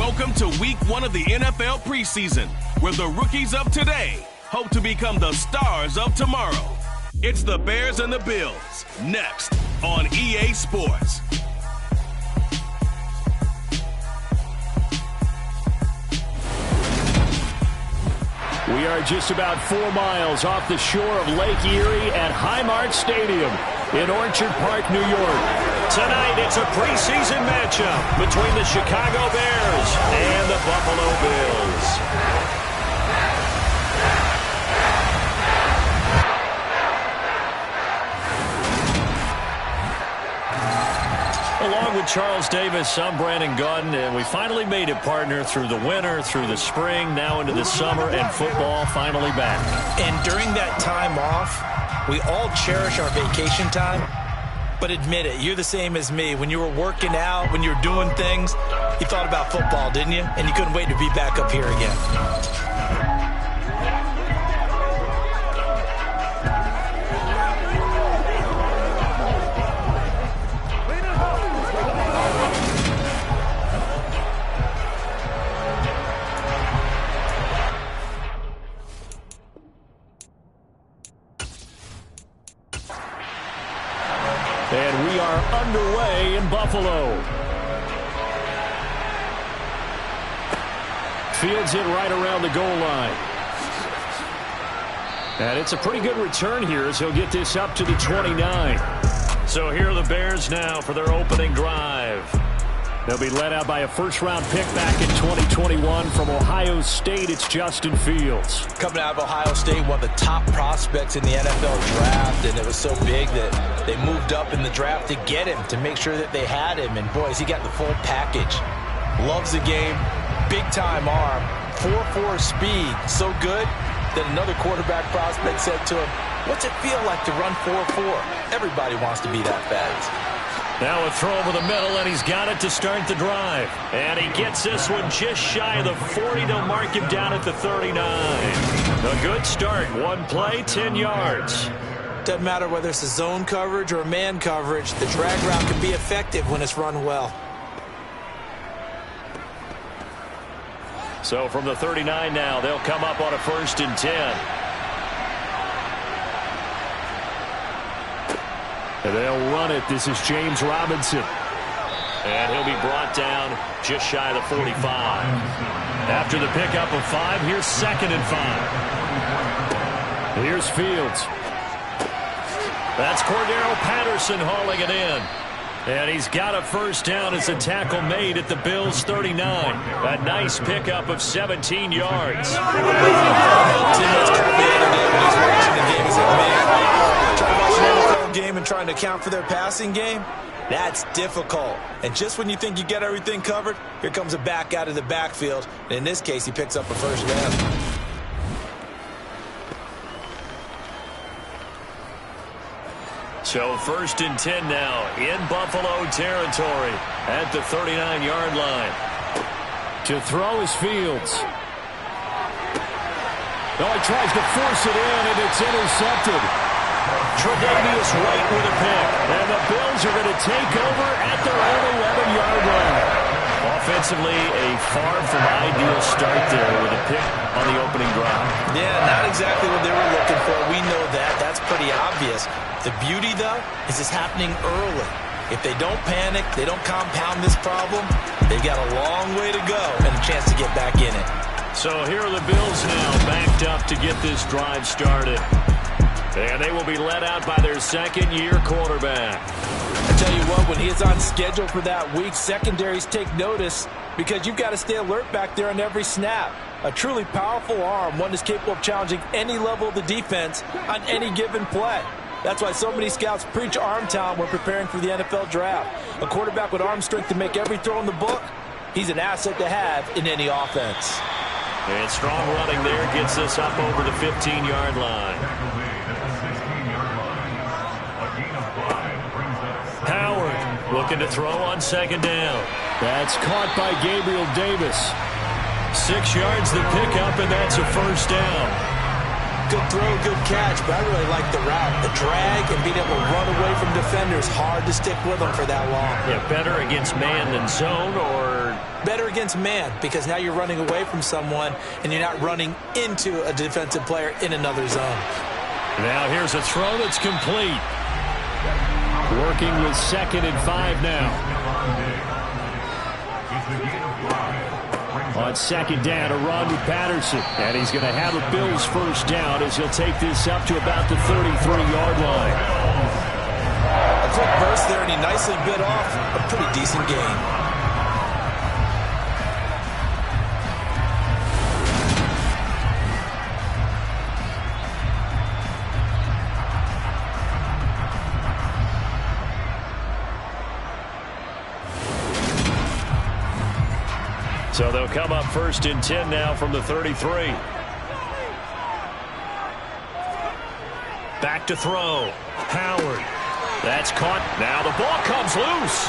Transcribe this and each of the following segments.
Welcome to week 1 of the NFL preseason, where the rookies of today hope to become the stars of tomorrow. It's the Bears and the Bills, next on EA Sports. We are just about 4 miles off the shore of Lake Erie at Highmark Stadium in Orchard Park, New York. Tonight, it's a preseason matchup between the Chicago Bears and the Buffalo Bills. Along with Charles Davis, I'm Brandon Gaudin, and we finally made it, partner, through the winter, through the spring, now into the summer, and football finally back. And during that time off, we all cherish our vacation time, but admit it, you're the same as me. When you were working out, when you were doing things, you thought about football, didn't you? And you couldn't wait to be back up here again. And we are underway in Buffalo. Fields it right around the goal line. And it's a pretty good return here as he'll get this up to the 29. So here are the Bears now for their opening drive. They'll be led out by a first-round pick back in 2021 from Ohio State. It's Justin Fields. Coming out of Ohio State, one of the top prospects in the NFL draft, and it was so big that they moved up in the draft to get him, to make sure that they had him. And, boys, he got the full package. Loves the game, big-time arm, 4.4 speed, so good that another quarterback prospect said to him, "What's it feel like to run 4.4? Everybody wants to be that fast." Now a throw over the middle, and he's got it to start the drive. And he gets this one just shy of the 40. They'll mark him down at the 39. A good start. One play, 10 yards. Doesn't matter whether it's a zone coverage or a man coverage, the drag route can be effective when it's run well. So from the 39 now, they'll come up on a 1st and 10. And they'll run it. This is James Robinson. And he'll be brought down just shy of the 45. After the pickup of 5, here's 2nd and 5. Here's Fields. That's Cordero Patterson hauling it in. And he's got a first down as a tackle made at the Bills' 39. A nice pickup of 17 yards. Game and trying to account for their passing game, that's difficult. And just when you think you get everything covered, here comes a back out of the backfield. And in this case, he picks up a first down. So 1st and 10 now in Buffalo territory at the 39-yard line. To throw is Fields. Oh, he tries to force it in, and it's intercepted. Tre'Davious White with a pick. And the Bills are going to take over at their own 11-yard line. Offensively, a far from ideal start there with a pick on the opening drive. Yeah, not exactly what they were looking for. We know that. That's pretty obvious. The beauty, though, is it's happening early. If they don't panic, they don't compound this problem, they got a long way to go and a chance to get back in it. So here are the Bills now backed up to get this drive started. And they will be led out by their second-year quarterback. I tell you what, when he is on schedule for that week, secondaries take notice because you've got to stay alert back there on every snap. A truly powerful arm, one that's capable of challenging any level of the defense on any given play. That's why so many scouts preach arm talent when preparing for the NFL draft. A quarterback with arm strength to make every throw in the book, he's an asset to have in any offense. And strong running there gets us up over the 15-yard line. Howard looking to throw on 2nd down. That's caught by Gabriel Davis. 6 yards the pickup, and that's a first down. Good throw, good catch, but I really like the route. The drag and being able to run away from defenders, hard to stick with them for that long. Yeah, better against man than zone, or better against man because now you're running away from someone and you're not running into a defensive player in another zone. Now here's a throw that's complete. Working with 2nd and 5 now. On 2nd down, a run with Patterson. And he's going to have a Bills first down as he'll take this up to about the 33-yard line. A quick burst there, and he nicely bit off a pretty decent gain. So they'll come up 1st and 10 now from the 33. Back to throw. Howard. That's caught. Now the ball comes loose.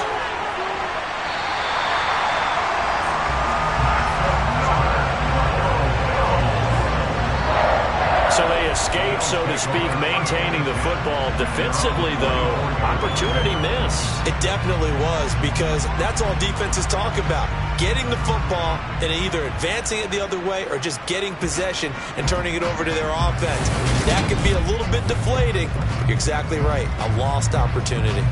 So they escape, so to speak, maintaining the football. Defensively, though, opportunity miss. It definitely was, because that's all defenses talk about. Getting the football and either advancing it the other way or just getting possession and turning it over to their offense. That can be a little bit deflating. You're exactly right. A lost opportunity.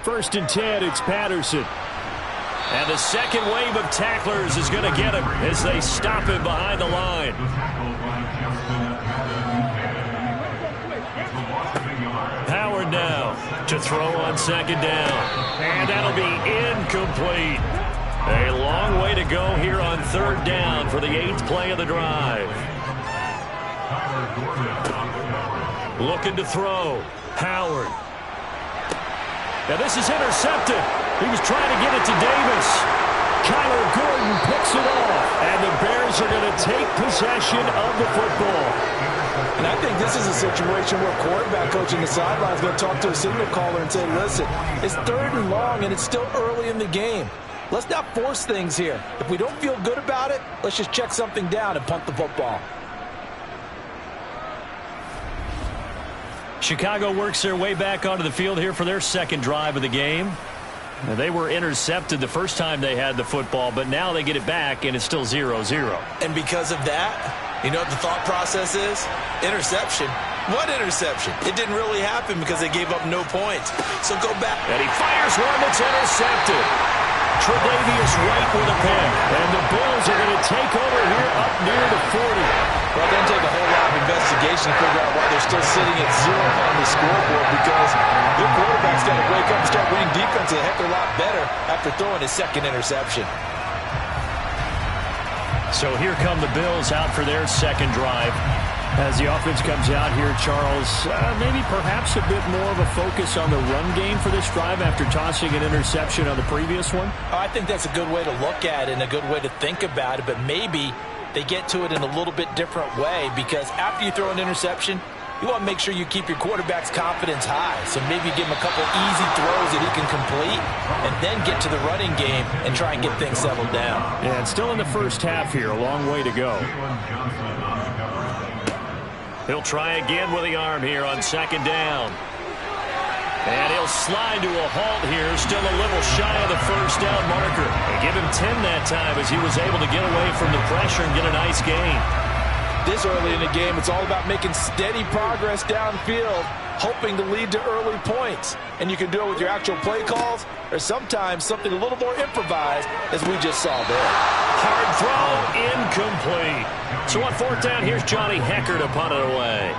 First and 10, it's Patterson. And the second wave of tacklers is going to get him as they stop him behind the line. Howard now to throw on 2nd down. And that'll be incomplete. A long way to go here on 3rd down for the 8th play of the drive. Looking to throw. Howard. Now this is intercepted. He was trying to get it to Davis. Kyler Gordon picks it off. And the Bears are going to take possession of the football. And I think this is a situation where quarterback coach in the sideline is going to talk to a signal caller and say, listen, it's 3rd and long and it's still early in the game. Let's not force things here. If we don't feel good about it, let's just check something down and punt the football. Chicago works their way back onto the field here for their 2nd drive of the game. Now, they were intercepted the first time they had the football, but now they get it back, and it's still 0-0. And because of that, you know what the thought process is? Interception. What interception? It didn't really happen because they gave up no points. So go back. And he fires one that's intercepted. Tre'Davious White with a pick. And the Bills are going to take over here up near the 40. Well, it doesn't take a whole lot of investigation to figure out why they're still sitting at 0 on the scoreboard, because their quarterback's got to wake up and start winning defense a heck of a lot better after throwing his 2nd interception. So here come the Bills out for their 2nd drive. As the offense comes out here, Charles, maybe perhaps a bit more of a focus on the run game for this drive after tossing an interception on the previous one? I think that's a good way to look at it and a good way to think about it, but maybe they get to it in a little bit different way, because after you throw an interception, you want to make sure you keep your quarterback's confidence high. So maybe give him a couple easy throws that he can complete and then get to the running game and try and get things settled down. Yeah, it's still in the first half here. A long way to go. He'll try again with the arm here on 2nd down. And he'll slide to a halt here, still a little shy of the first down marker. They give him 10 that time as he was able to get away from the pressure and get a nice gain. This early in the game, it's all about making steady progress downfield, hoping to lead to early points. And you can do it with your actual play calls, or sometimes something a little more improvised, as we just saw there. Hard throw, incomplete. So on 4th down, here's Johnny Hekker to punt it away.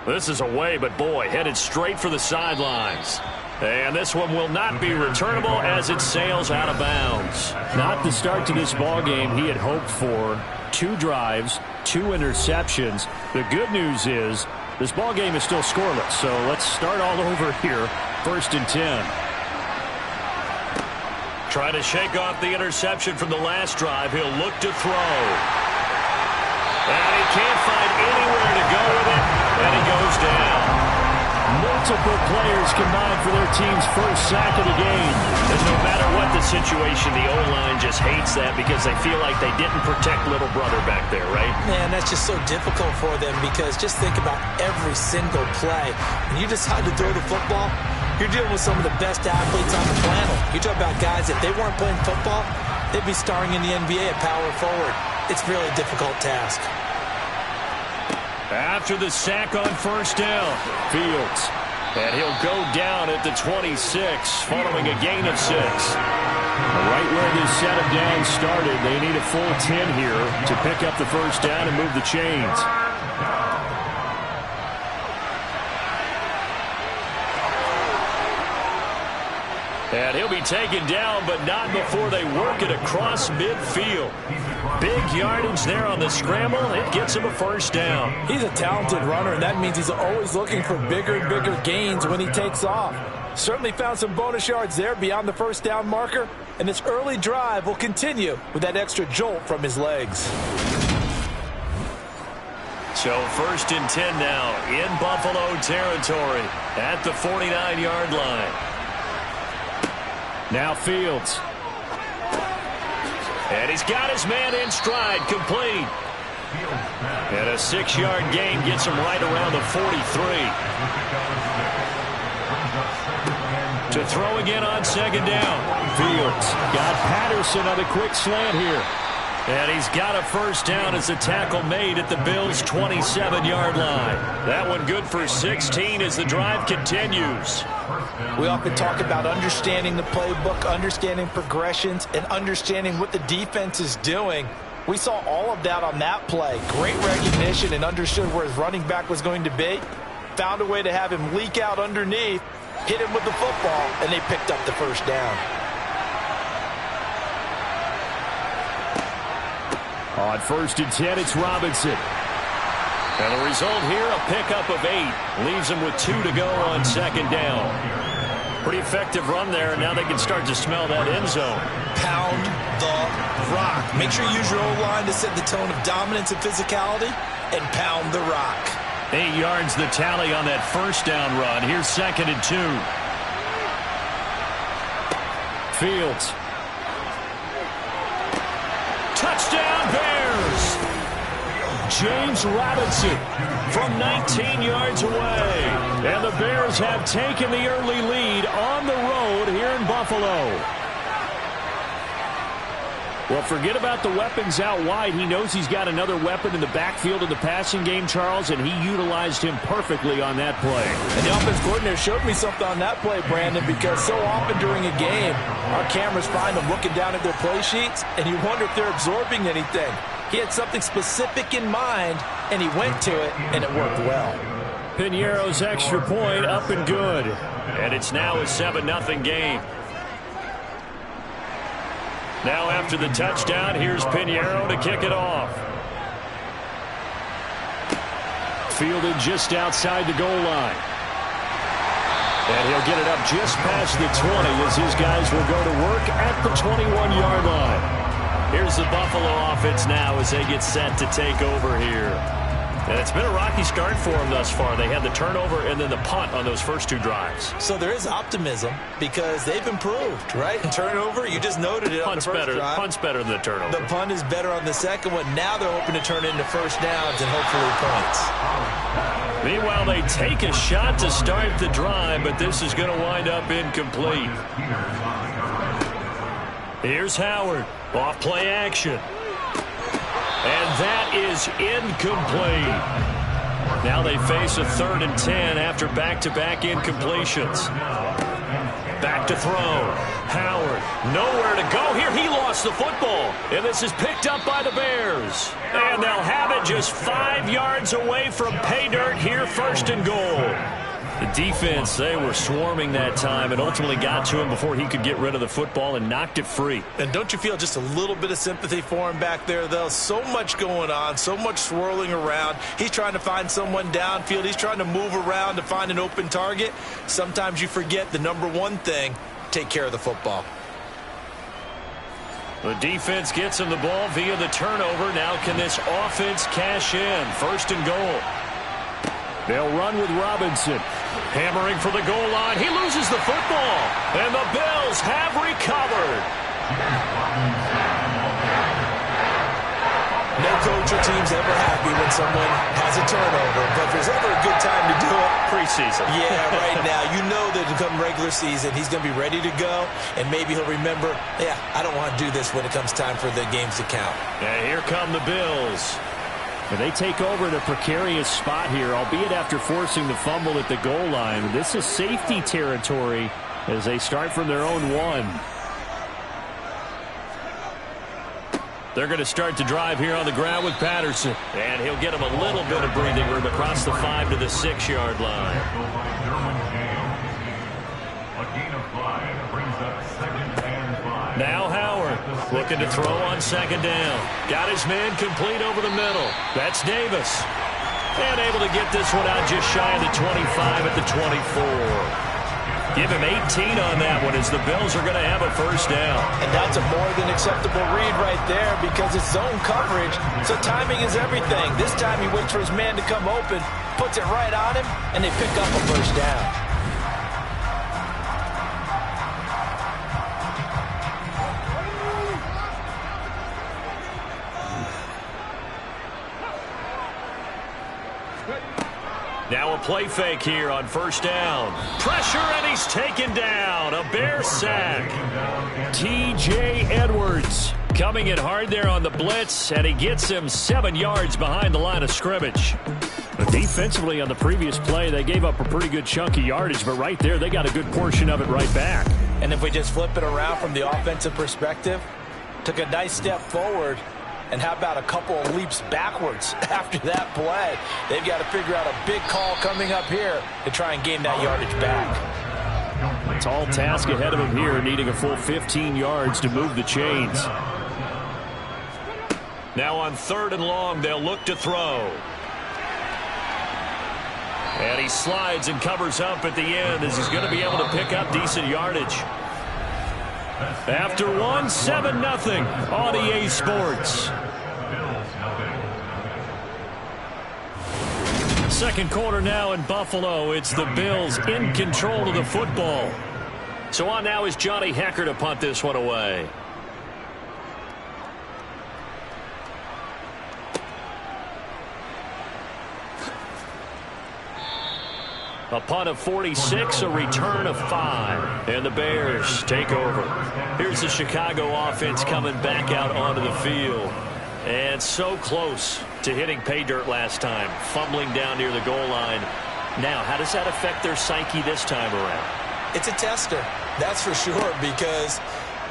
This is away, but boy, headed straight for the sidelines. And this one will not be returnable as it sails out of bounds. Not the start to this ball game he had hoped for. 2 drives, 2 interceptions. The good news is this ball game is still scoreless. So let's start all over here. 1st and 10. Trying to shake off the interception from the last drive. He'll look to throw. And he can't find anywhere to go with it. And he goes down. Multiple players combined for their team's first sack of the game. And no matter what the situation, the O-line just hates that because they feel like they didn't protect little brother back there, right? Man, that's just so difficult for them because just think about every single play. When you decide to throw the football, you're dealing with some of the best athletes on the planet. You talk about guys, if they weren't playing football, they'd be starring in the NBA at power forward. It's really a difficult task. After the sack on first down, Fields. And he'll go down at the 26 following a gain of 6. Right where this set of downs started, they need a full 10 here to pick up the first down and move the chains. And he'll be taken down, but not before they work it across midfield. Big yardage there on the scramble. It gets him a first down. He's a talented runner, and that means he's always looking for bigger and bigger gains when he takes off. Certainly found some bonus yards there beyond the first down marker, and this early drive will continue with that extra jolt from his legs. So 1st and 10 now in Buffalo territory at the 49-yard line. Now Fields. And he's got his man in stride, complete. And a 6-yard gain gets him right around the 43. To throw again on 2nd down. Fields got Patterson on a quick slant here. And he's got a first down as a tackle made at the Bills' 27-yard line. That one good for 16 as the drive continues. We often talk about understanding the playbook, understanding progressions, and understanding what the defense is doing. We saw all of that on that play. Great recognition and understood where his running back was going to be. Found a way to have him leak out underneath, hit him with the football, and they picked up the first down. On 1st and 10, it's Robinson. And the result here, a pickup of 8. Leaves him with 2 to go on 2nd down. Pretty effective run there, and now they can start to smell that end zone. Pound the rock. Make sure you use your O-line to set the tone of dominance and physicality, and pound the rock. 8 yards the tally on that first down run. Here's 2nd and 2. Fields. Touchdown Bears! James Robinson from 19 yards away. And the Bears have taken the early lead on the road here in Buffalo. Well, forget about the weapons out wide. He knows he's got another weapon in the backfield of the passing game, Charles, and he utilized him perfectly on that play. And the offense coordinator showed me something on that play, Brandon, because so often during a game, our cameras find them looking down at their play sheets, and you wonder if they're absorbing anything. He had something specific in mind, and he went to it, and it worked well. Piñeiro's extra point up and good. And it's now a 7-0 game. Now after the touchdown, here's Piñeiro to kick it off. Fielded just outside the goal line. And he'll get it up just past the 20 as his guys will go to work at the 21-yard line. Here's the Buffalo offense now as they get set to take over here. And it's been a rocky start for them thus far. They had the turnover and then the punt on those first 2 drives. So there is optimism because they've improved, right? Turnover, you just noted it on the first drive. Punt's better than the turnover. The punt is better on the second one. Now they're hoping to turn into first downs and hopefully points. Meanwhile, they take a shot to start the drive, but this is going to wind up incomplete. Here's Howard. Off play action. And that is incomplete. Now they face a 3rd and 10 after back-to-back incompletions. Back to throw. Howard, nowhere to go here. He lost the football. And this is picked up by the Bears. And they'll have it just 5 yards away from pay dirt here, 1st and goal. The defense, they were swarming that time and ultimately got to him before he could get rid of the football and knocked it free. And don't you feel just a little bit of sympathy for him back there, though? So much going on, so much swirling around. He's trying to find someone downfield. He's trying to move around to find an open target. Sometimes you forget the number one thing, take care of the football. The defense gets him the ball via the turnover. Now can this offense cash in? 1st and goal. They'll run with Robinson. Hammering for the goal line. He loses the football. And the Bills have recovered. No coach or team's ever happy when someone has a turnover, but if there's ever a good time to do it, preseason. Yeah, right now. You know that come regular season, he's going to be ready to go, and maybe he'll remember, yeah, I don't want to do this when it comes time for the games to count. And here come the Bills. And they take over in a precarious spot here, albeit after forcing the fumble at the goal line. This is safety territory as they start from their own 1. They're going to start to drive here on the ground with Patterson. And he'll get him a little bit of breathing room across the 5 to the 6-yard line. Now Howard looking to throw on 2nd down. Got his man complete over the middle. That's Davis. And able to get this one out just shy of the 25 at the 24. Give him 18 on that one as the Bills are going to have a 1st down. And that's a more than acceptable read right there because it's zone coverage, so timing is everything. This time he waits for his man to come open, puts it right on him, and they pick up a 1st down. Now a play fake here on 1st down. Pressure, and he's taken down. A Bear sack. T.J. Edwards coming in hard there on the blitz, and he gets him 7 yards behind the line of scrimmage. But defensively on the previous play, they gave up a pretty good chunk of yardage, but right there they got a good portion of it right back. And if we just flip it around from the offensive perspective, took a nice step forward. And how about a couple of leaps backwards after that play? They've got to figure out a big call coming up here to try and gain that yardage back. Tall task ahead of him here, needing a full 15 yards to move the chains. Now on 3rd and long, they'll look to throw. And he slides and covers up at the end as he's going to be able to pick up decent yardage. After 1, 7-0 on EA Sports. 2nd quarter now in Buffalo. It's the Bills in control of the football. So on now is Johnny Hekker to punt this one away. A punt of 46, a return of 5. And the Bears take over. Here's the Chicago offense coming back out onto the field. And so close to hitting pay dirt last time. Fumbling down near the goal line. Now, how does that affect their psyche this time around? It's a tester, that's for sure, because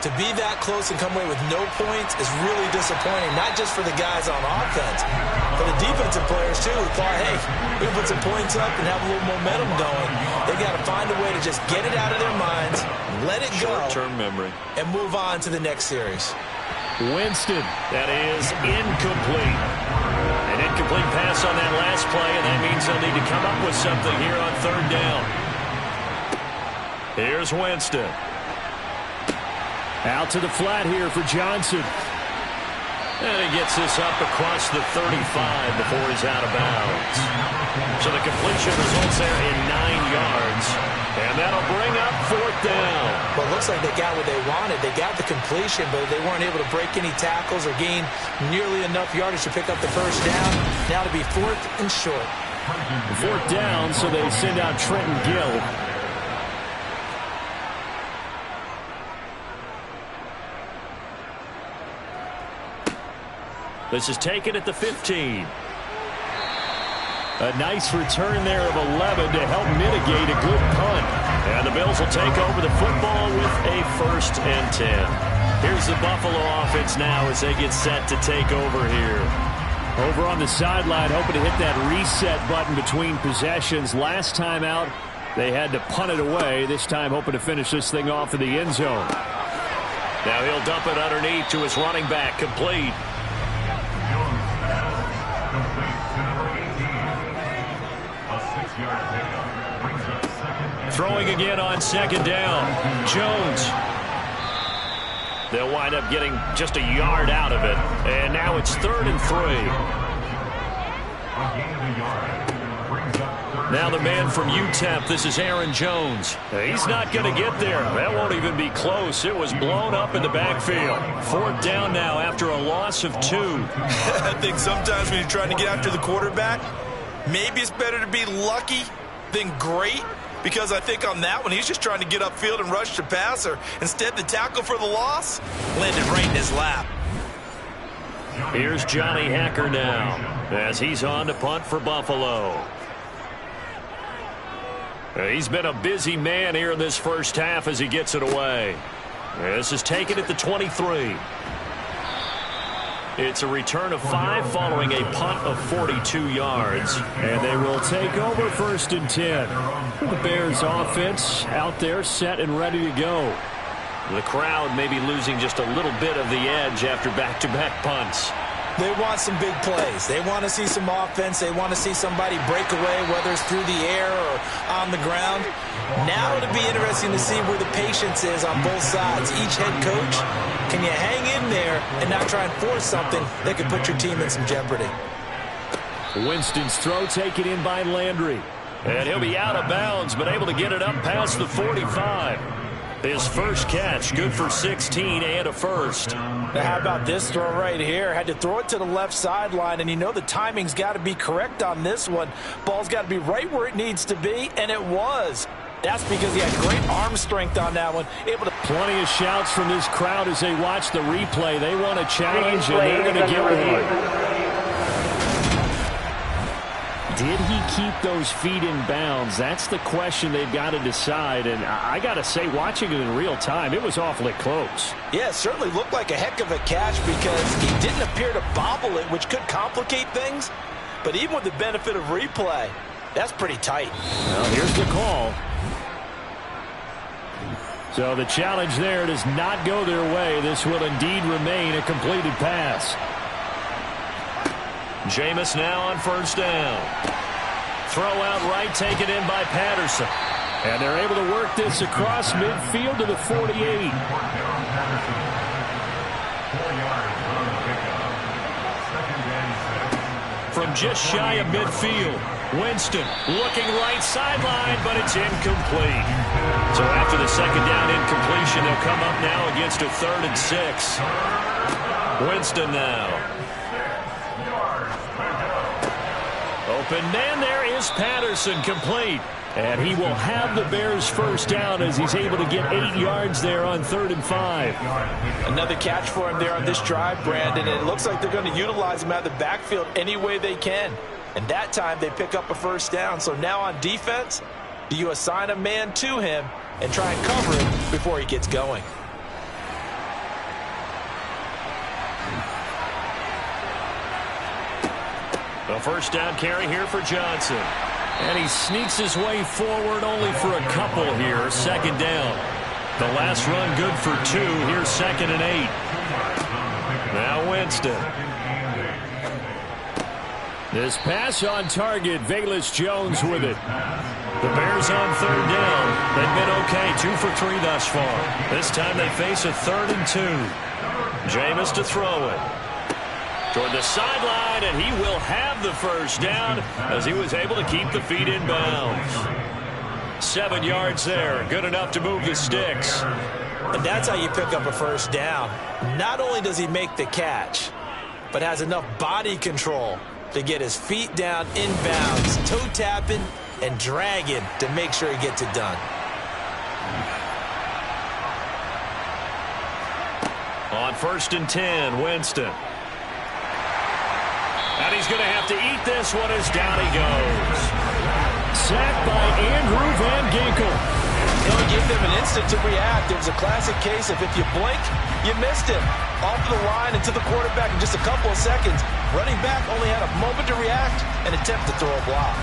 to be that close and come away with no points is really disappointing, not just for the guys on offense, but the defensive players, too, who thought, hey, we can put some points up and have a little momentum going. They've got to find a way to just get it out of their minds, let it go, short-term memory, and move on to the next series. Winston, that is incomplete. An incomplete pass on that last play, and that means they'll need to come up with something here on 3rd down. Here's Winston. Out to the flat here for Johnson. And he gets this up across the 35 before he's out of bounds. So the completion results there in 9 yards. And that'll bring up 4th down. Well, it looks like they got what they wanted. They got the completion, but they weren't able to break any tackles or gain nearly enough yardage to pick up the 1st down. Now to be 4th and short. 4th down, so they send out Trenton Gill. This is taken at the 15. A nice return there of 11 to help mitigate a good punt. And the Bills will take over the football with a 1st and 10. Here's the Buffalo offense now as they get set to take over here. Over on the sideline, hoping to hit that reset button between possessions. Last time out, they had to punt it away. This time hoping to finish this thing off in the end zone. Now he'll dump it underneath to his running back, complete. Throwing again on 2nd down. Jones. They'll wind up getting just a yard out of it. And now it's 3rd and 3. Now the man from UTEP, this is Aaron Jones. He's not going to get there. That won't even be close. It was blown up in the backfield. 4th down now after a loss of 2. I think sometimes when you're trying to get after the quarterback, maybe it's better to be lucky than great, because I think on that one, he's just trying to get upfield and rush the passer. Instead, the tackle for the loss landed right in his lap. Here's Johnny Hacker now as he's on to punt for Buffalo. He's been a busy man here in this first half as he gets it away. This is taken at the 23. It's a return of 5 following a punt of 42 yards. And they will take over 1st and 10. The Bears offense out there set and ready to go. The crowd may be losing just a little bit of the edge after back-to-back punts. They want some big plays. They want to see some offense. They want to see somebody break away, whether it's through the air or on the ground. Now it'll be interesting to see where the patience is on both sides. Each head coach, can you hang in there and not try and force something that could put your team in some jeopardy? Winston's throw taken in by Landry. And he'll be out of bounds, but able to get it up past the 45. His first catch, good for 16 and a first. Now how about this throw right here? Had to throw it to the left sideline, and you know the timing's got to be correct on this one. Ball's got to be right where it needs to be, and it was. That's because he had great arm strength on that one. Able to. Plenty of shouts from this crowd as they watch the replay. They want a challenge, and they're going to get one. Did he keep those feet in bounds? That's the question they've got to decide. And I got to say, watching it in real time, it was awfully close. Yeah, it certainly looked like a heck of a catch because he didn't appear to bobble it, which could complicate things. But even with the benefit of replay, that's pretty tight. Well, here's the call. So the challenge there does not go their way. This will indeed remain a completed pass. Jameis now on 1st down. Throw out right, taken in by Patterson. And they're able to work this across midfield to the 48. From just shy of midfield, Winston looking right sideline, but it's incomplete. So after the 2nd down incompletion, they'll come up now against a 3rd and 6. Winston now. Open man, there is Patterson, complete. And he will have the Bears' first down as he's able to get 8 yards there on 3rd and 5. Another catch for him there on this drive, Brandon, and it looks like they're going to utilize him out of the backfield any way they can. And that time they pick up a first down. So now on defense, do you assign a man to him and try and cover him before he gets going? The first down carry here for Johnson. And he sneaks his way forward only for a couple here. 2nd down. The last run good for 2. Here's 2nd and 8. Now Winston. This pass on target. Velus Jones with it. The Bears on 3rd down. They've been okay. 2 for 3 thus far. This time they face a 3rd and 2. Jameis to throw it. Toward the sideline, and he will have the first down as he was able to keep the feet in bounds. 7 yards there, good enough to move the sticks. And that's how you pick up a first down. Not only does he make the catch, but has enough body control to get his feet down in bounds, toe tapping and dragging to make sure he gets it done. On 1st and 10, Winston. And he's going to have to eat this one as down he goes. Sacked by Andrew Van Ginkel. They'll give them an instant to react. It was a classic case of if you blink, you missed him. Off the line and to the quarterback in just a couple of seconds. Running back only had a moment to react and attempt to throw a block.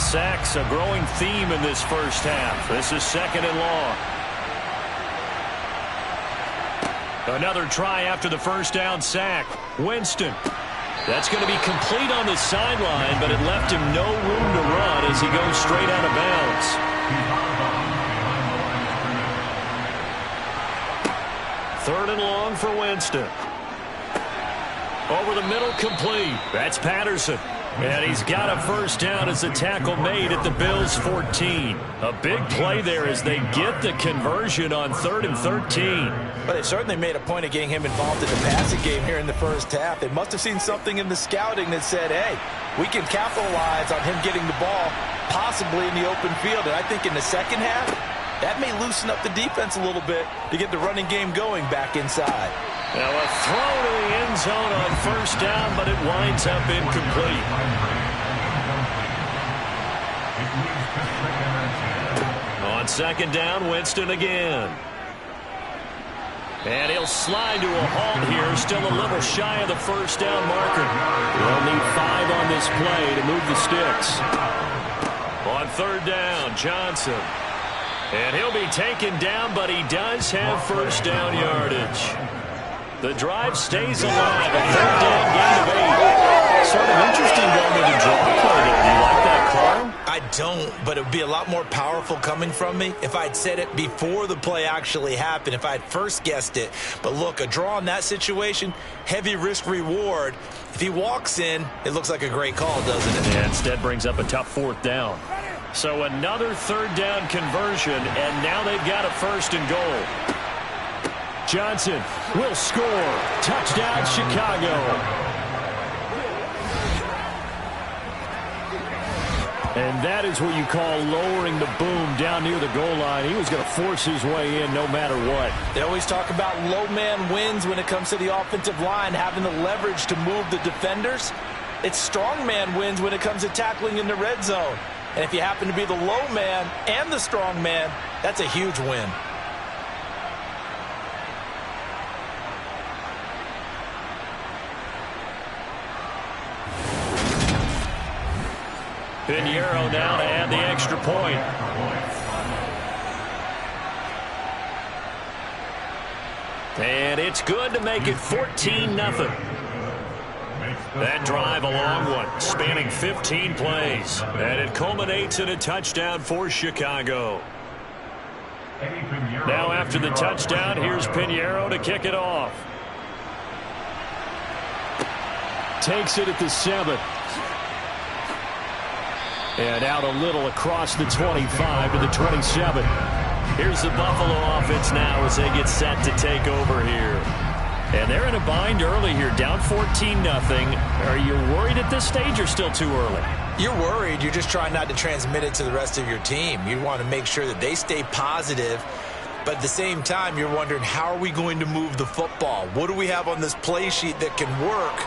Sacks, a growing theme in this first half. This is 2nd and long. Another try after the first down sack. Winston. That's going to be complete on the sideline, but it left him no room to run as he goes straight out of bounds. 3rd and long for Winston. Over the middle, complete. That's Patterson. And he's got a first down as the tackle made at the Bills' 14. A big play there as they get the conversion on 3rd and 13. But they certainly made a point of getting him involved in the passing game here in the first half. They must have seen something in the scouting that said, hey, we can capitalize on him getting the ball possibly in the open field. And I think in the second half, that may loosen up the defense a little bit to get the running game going back inside. Now a throw to the end zone on first down, but it winds up incomplete. On second down, Winston again. And he'll slide to a halt here, still a little shy of the first down marker. They'll need 5 on this play to move the sticks. On third down, Johnson. And he'll be taken down, but he does have first down yardage. The drive stays alive. A third down gain of 8. Sort of interesting going to the draw play there. Do you like that call? I don't, but it would be a lot more powerful coming from me if I'd said it before the play actually happened, if I'd first guessed it. But look, a draw in that situation, heavy risk reward. If he walks in, it looks like a great call, doesn't it? Yeah, instead brings up a tough fourth down. So another third down conversion, and now they've got a first and goal. Johnson will score. Touchdown, Chicago. And that is what you call lowering the boom down near the goal line. He was going to force his way in no matter what. They always talk about low man wins when it comes to the offensive line, having the leverage to move the defenders. It's strong man wins when it comes to tackling in the red zone. And if you happen to be the low man and the strong man, that's a huge win. Pinheiro now to add the extra point. And it's good to make it 14-0. That drive, a long one, spanning 15 plays. And it culminates in a touchdown for Chicago. Now after the touchdown, here's Pinheiro to kick it off. Takes it at the 7. And out a little across the 25 to the 27. Here's the Buffalo offense now as they get set to take over here. And they're in a bind early here, down 14-0. Are you worried at this stage or still too early? You're worried. You're just trying not to transmit it to the rest of your team. You want to make sure that they stay positive. But at the same time, you're wondering, how are we going to move the football? What do we have on this play sheet that can work?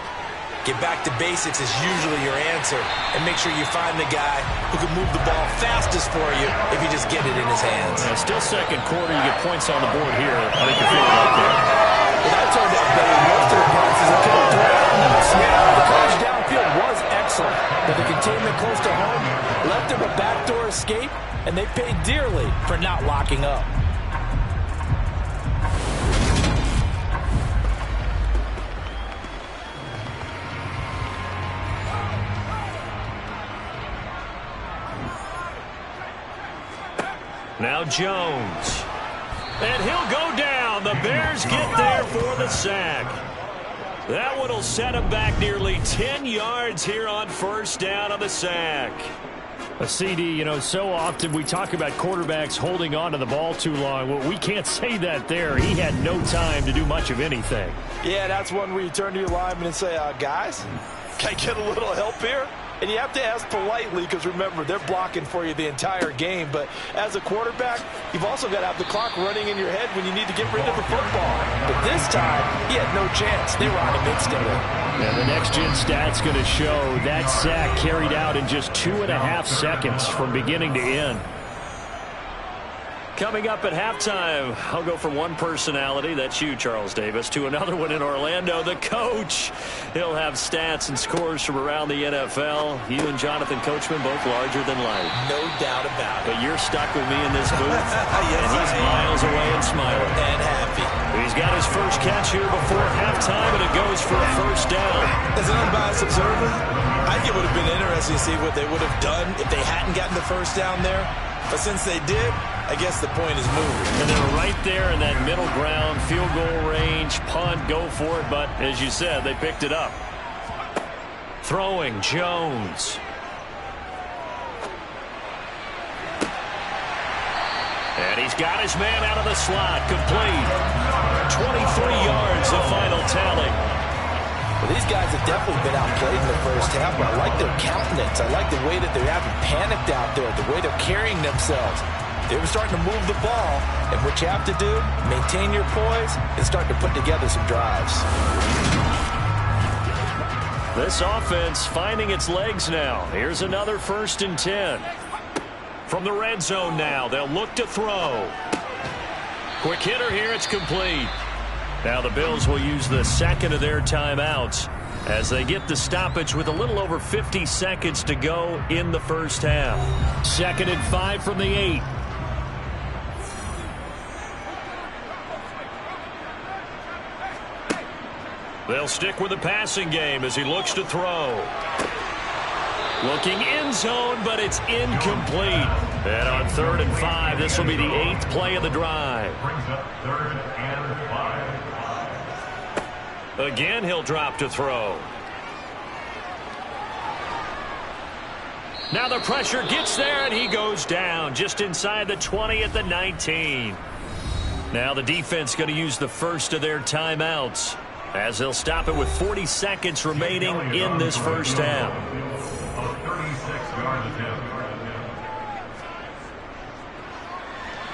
Get back to basics is usually your answer. And make sure you find the guy who can move the ball fastest for you if you just get it in his hands. Yeah, still second quarter. You get points on the board here. I think you're feeling right there. Well, that turned out better than most of the passes that could have thrown. The coverage downfield was excellent. But the containment close to home left him a backdoor escape, and they paid dearly for not locking up. Now Jones. And he'll go down. The Bears get there for the sack. That one will set him back nearly 10 yards here on first down on the sack. A CD, you know, so often we talk about quarterbacks holding on to the ball too long. Well, we can't say that there. He had no time to do much of anything. Yeah, that's one where you turn to your lineman and say, guys, can I get a little help here? And you have to ask politely because, remember, they're blocking for you the entire game. But as a quarterback, you've also got to have the clock running in your head when you need to get rid of the football. But this time, he had no chance. They were on him instantly. And the next-gen stat's going to show that sack carried out in just 2.5 seconds from beginning to end. Coming up at halftime, I'll go from one personality, that's you, Charles Davis, to another one in Orlando, the coach. He'll have stats and scores from around the NFL. You and Jonathan Coachman, both larger than life. No doubt about it. But you're stuck with me in this booth, yes, and he's miles away and smiling. And happy. He's got his first catch here before halftime, and it goes for a first down. As an unbiased observer, I think it would have been interesting to see what they would have done if they hadn't gotten the first down there. But since they did, I guess the point is moving. And they're right there in that middle ground, field goal range, punt, go for it. But as you said, they picked it up. Throwing, Jones. And he's got his man out of the slot. Complete. 23 yards, the final tally. Well, these guys have definitely been outplayed in the first half, but I like their countenance. I like the way that they haven't panicked out there, the way they're carrying themselves. They were starting to move the ball, and what you have to do, maintain your poise and start to put together some drives. This offense finding its legs now. Here's another 1st and 10. From the red zone now, they'll look to throw. Quick hitter here, it's complete. Now the Bills will use the second of their timeouts as they get the stoppage with a little over 50 seconds to go in the first half. 2nd and 5 from the 8. They'll stick with the passing game as he looks to throw. Looking end zone, but it's incomplete. And on 3rd and 5, this will be the 8th play of the drive. Brings up 3rd and 5. Again, he'll drop to throw. Now the pressure gets there, and he goes down just inside the 20 at the 19. Now the defense going to use the first of their timeouts as they'll stop it with 40 seconds remaining in this first half.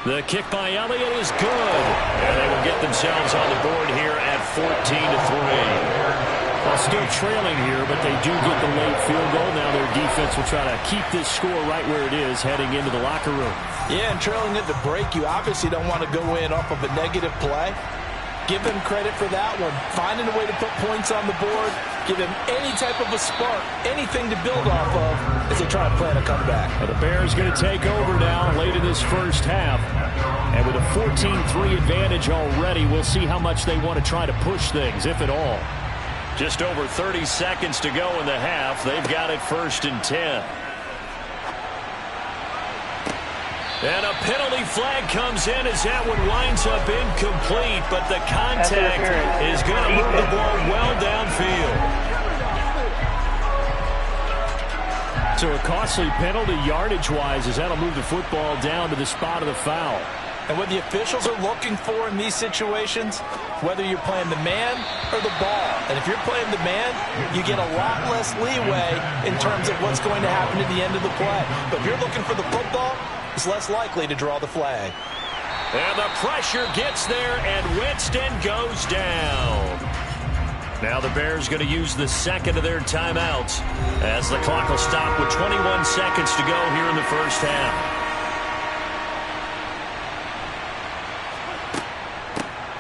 The kick by Elliott is good. And they will get themselves on the board here at 14-3. Well, still trailing here, but they do get the late field goal. Now their defense will try to keep this score right where it is heading into the locker room. Yeah, and trailing at the break, you obviously don't want to go in off of a negative play. Give them credit for that one. Finding a way to put points on the board. Give them any type of a spark, anything to build off of as they try to plan a comeback. Well, the Bears going to take over now late in this first half. And with a 14-3 advantage already, we'll see how much they want to try to push things, if at all. Just over 30 seconds to go in the half. They've got it 1st and 10. And a penalty flag comes in as that one winds up incomplete, but the contact is going to move the ball well downfield. So a costly penalty yardage-wise as that'll move the football down to the spot of the foul. And what the officials are looking for in these situations, whether you're playing the man or the ball. And if you're playing the man, you get a lot less leeway in terms of what's going to happen at the end of the play. But if you're looking for the football, it's less likely to draw the flag. And the pressure gets there, and Winston goes down. Now the Bears going to use the second of their timeouts as the clock will stop with 21 seconds to go here in the first half.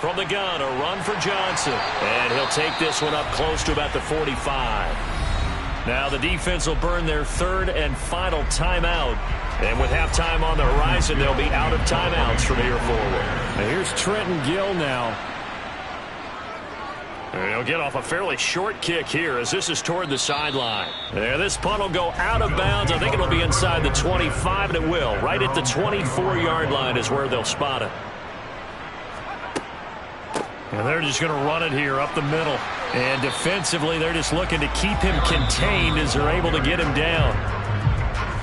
From the gun, a run for Johnson. And he'll take this one up close to about the 45. Now the defense will burn their 3rd and final timeout. And with halftime on the horizon, they'll be out of timeouts from here forward. Now here's Trenton Gill now. And he'll get off a fairly short kick here as this is toward the sideline. And this punt will go out of bounds. I think it'll be inside the 25, and it will. Right at the 24-yard line is where they'll spot it. And they're just going to run it here up the middle. And defensively, they're just looking to keep him contained as they're able to get him down.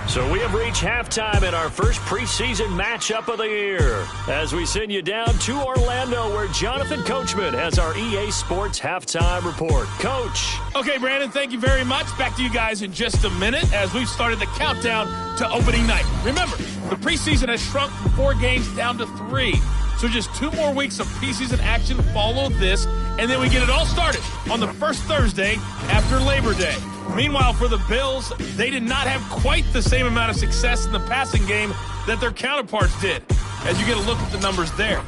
So we have reached halftime in our first preseason matchup of the year as we send you down to Orlando where Jonathan Coachman has our EA Sports Halftime Report. Coach. Okay, Brandon, thank you very much. Back to you guys in just a minute as we've started the countdown to opening night. Remember, the preseason has shrunk from 4 games down to 3. So just 2 more weeks of preseason action follow this, and then we get it all started on the first Thursday after Labor Day. Meanwhile, for the Bills, they did not have quite the same amount of success in the passing game that their counterparts did, as you get a look at the numbers there.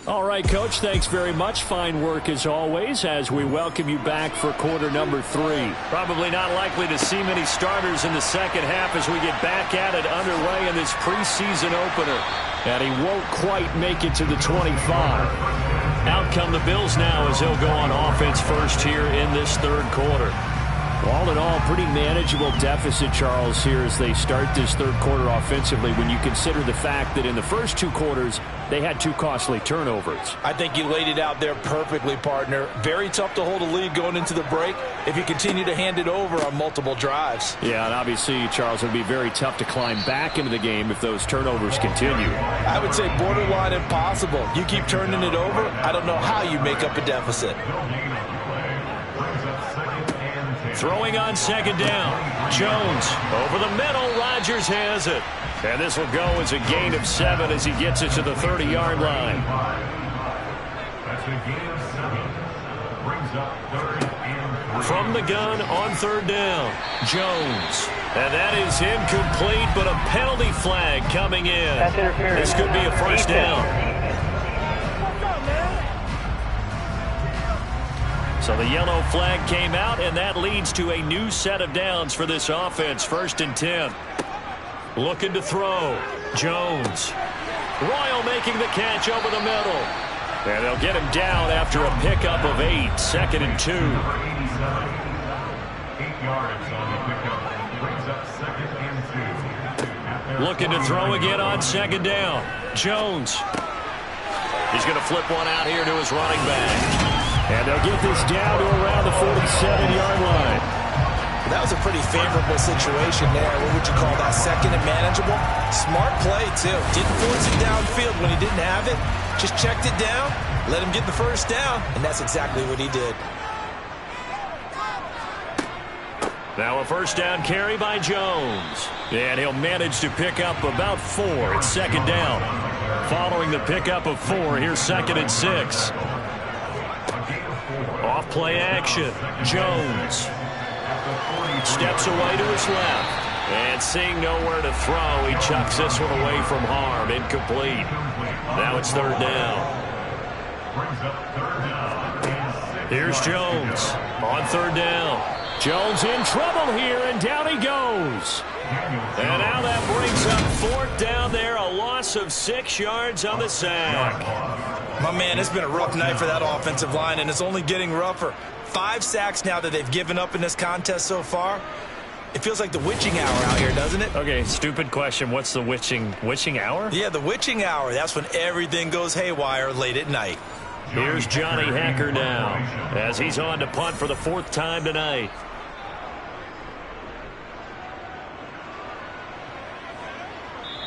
All right, Coach, thanks very much. Fine work as always as we welcome you back for quarter number 3. Probably not likely to see many starters in the second half as we get back at it underway in this preseason opener. And he won't quite make it to the 25. Out come the Bills now as they'll go on offense first here in this third quarter. All in all, pretty manageable deficit, Charles, here as they start this third quarter offensively when you consider the fact that in the first 2 quarters, they had 2 costly turnovers. I think you laid it out there perfectly, partner. Very tough to hold a lead going into the break if you continue to hand it over on multiple drives. Yeah, and obviously, Charles, it would be very tough to climb back into the game if those turnovers continue. I would say borderline impossible. You keep turning it over, I don't know how you make up a deficit. Throwing on second down. Jones over the middle. Rodgers has it. And this will go as a gain of 7 as he gets it to the 30-yard line. That's a gain of 7. Brings up 3rd and 3. From the gun on 3rd down. Jones. And that is incomplete, but a penalty flag coming in. This could be a first down. So the yellow flag came out, and that leads to a new set of downs for this offense. 1st and 10. Looking to throw. Jones. Royal making the catch over the middle. And they'll get him down after a pickup of 8. 2nd and 2. 8 yards on the pickup. Brings up 2nd and 2. Looking to throw again on 2nd down. Jones. He's going to flip one out here to his running back. And they'll get this down to around the 47-yard line. That was a pretty favorable situation there. What would you call that? 2nd and manageable? Smart play, too. Didn't force it downfield when he didn't have it. Just checked it down, let him get the first down, and that's exactly what he did. Now a first down carry by Jones. And he'll manage to pick up about 4. It's 2nd down. Following the pickup of 4, here's 2nd and 6. Off play action. Jones steps away to his left. And seeing nowhere to throw, he chucks this one away from harm. Incomplete. Now it's 3rd down. Here's Jones on 3rd down. Jones in trouble here, and down he goes. And now that brings up 4th down there. A loss of 6 yards on the sack. My man, it's been a rough night for that offensive line, and it's only getting rougher. 5 sacks now that they've given up in this contest so far. It feels like the witching hour out here, doesn't it? Okay, stupid question. What's the witching hour? Yeah, the witching hour. That's when everything goes haywire late at night. Here's Johnny Hekker now as he's on to punt for the 4th time tonight.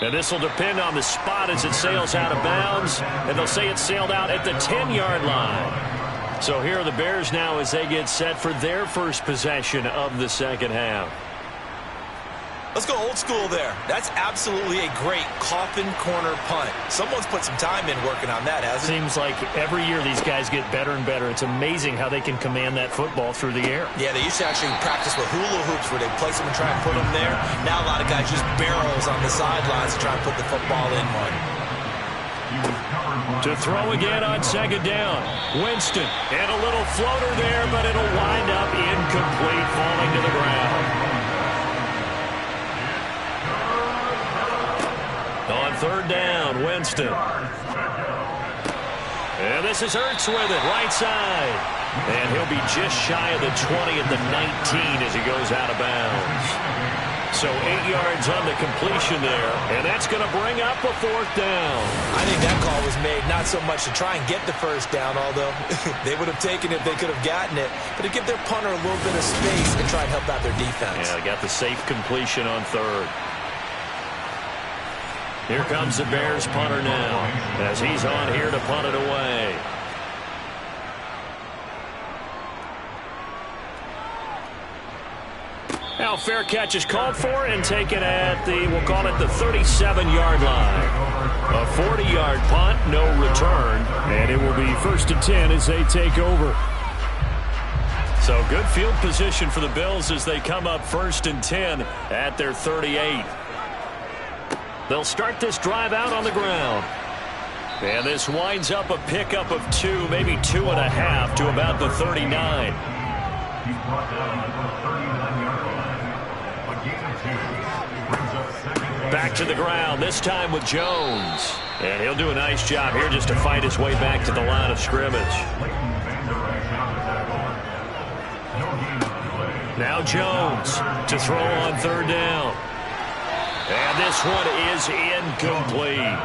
And this will depend on the spot as it sails out of bounds. And they'll say it sailed out at the 10-yard line. So here are the Bears now as they get set for their first possession of the 2nd half. Let's go old school there. That's absolutely a great coffin corner punt. Someone's put some time in working on that, hasn't it? Seems like every year these guys get better and better. It's amazing how they can command that football through the air. Yeah, they used to actually practice with hula hoops where they place them and try and put them there. Now a lot of guys use barrels on the sidelines to try and put the football in one. To throw again on 2nd down. Winston, and a little floater there, but it'll wind up incomplete, falling to the ground. On 3rd down, Winston. And this is Ertz with it, right side. And he'll be just shy of the 20 at the 19 as he goes out of bounds. So 8 yards on the completion there, and that's going to bring up a 4th down. I think that call was made not so much to try and get the first down, although they would have taken it if they could have gotten it, but to give their punter a little bit of space and try and help out their defense. Yeah, they got the safe completion on 3rd. Here comes the Bears punter now as he's on here to punt it away. Now fair catch is called for and taken at the, we'll call it the 37-yard line. A 40-yard punt, no return, and it will be 1st and 10 as they take over. So good field position for the Bills as they come up 1st and 10 at their 38. They'll start this drive out on the ground. And this winds up a pickup of 2, maybe 2.5 to about the 39. Back to the ground, this time with Jones. And he'll do a nice job here just to fight his way back to the line of scrimmage. Now Jones to throw on third down. And this one is incomplete.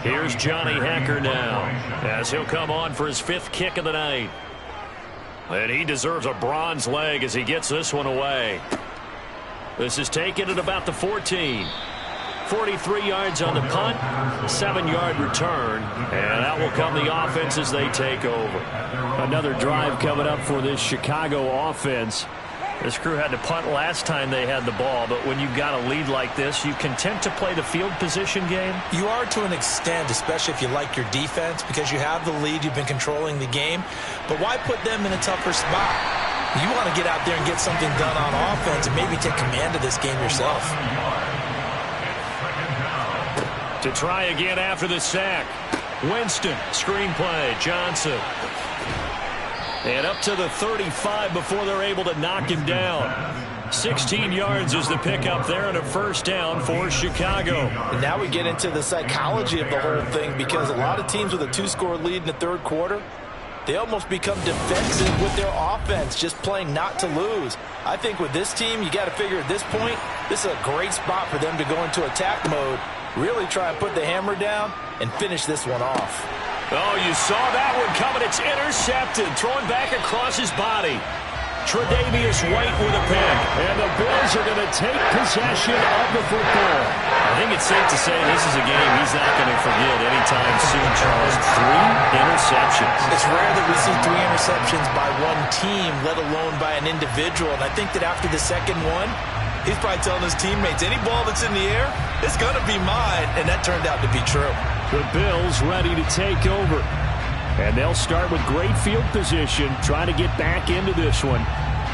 Here's Johnny Hekker now as he'll come on for his 5th kick of the night. And he deserves a bronze leg as he gets this one away. This is taken at about the 14. 43 yards on the punt, 7-yard return, and out will come the offense as they take over. Another drive coming up for this Chicago offense. This crew had to punt last time they had the ball, but when you've got a lead like this, you content to play the field position game? You are to an extent, especially if you like your defense, because you have the lead, you've been controlling the game. But why put them in a tougher spot? You want to get out there and get something done on offense and maybe take command of this game yourself. To try again after the sack. Winston, screen play, Johnson. And up to the 35 before they're able to knock him down. 16 yards is the pickup there and a first down for Chicago. And now we get into the psychology of the whole thing, because a lot of teams with a 2-score lead in the third quarter, they almost become defensive with their offense, just playing not to lose. I think with this team, you got to figure at this point, this is a great spot for them to go into attack mode, really try and put the hammer down and finish this one off. Oh, you saw that one coming. It's intercepted. Thrown back across his body. Tre'Davious White with a pick. And the Bills are going to take possession of the football. I think it's safe to say this is a game he's not going to forget anytime soon, Charles. 3 interceptions. It's rare that we see 3 interceptions by one team, let alone by an individual. And I think that after the second one, he's probably telling his teammates, any ball that's in the air, it's going to be mine. And that turned out to be true. The Bills ready to take over. And they'll start with great field position, trying to get back into this one.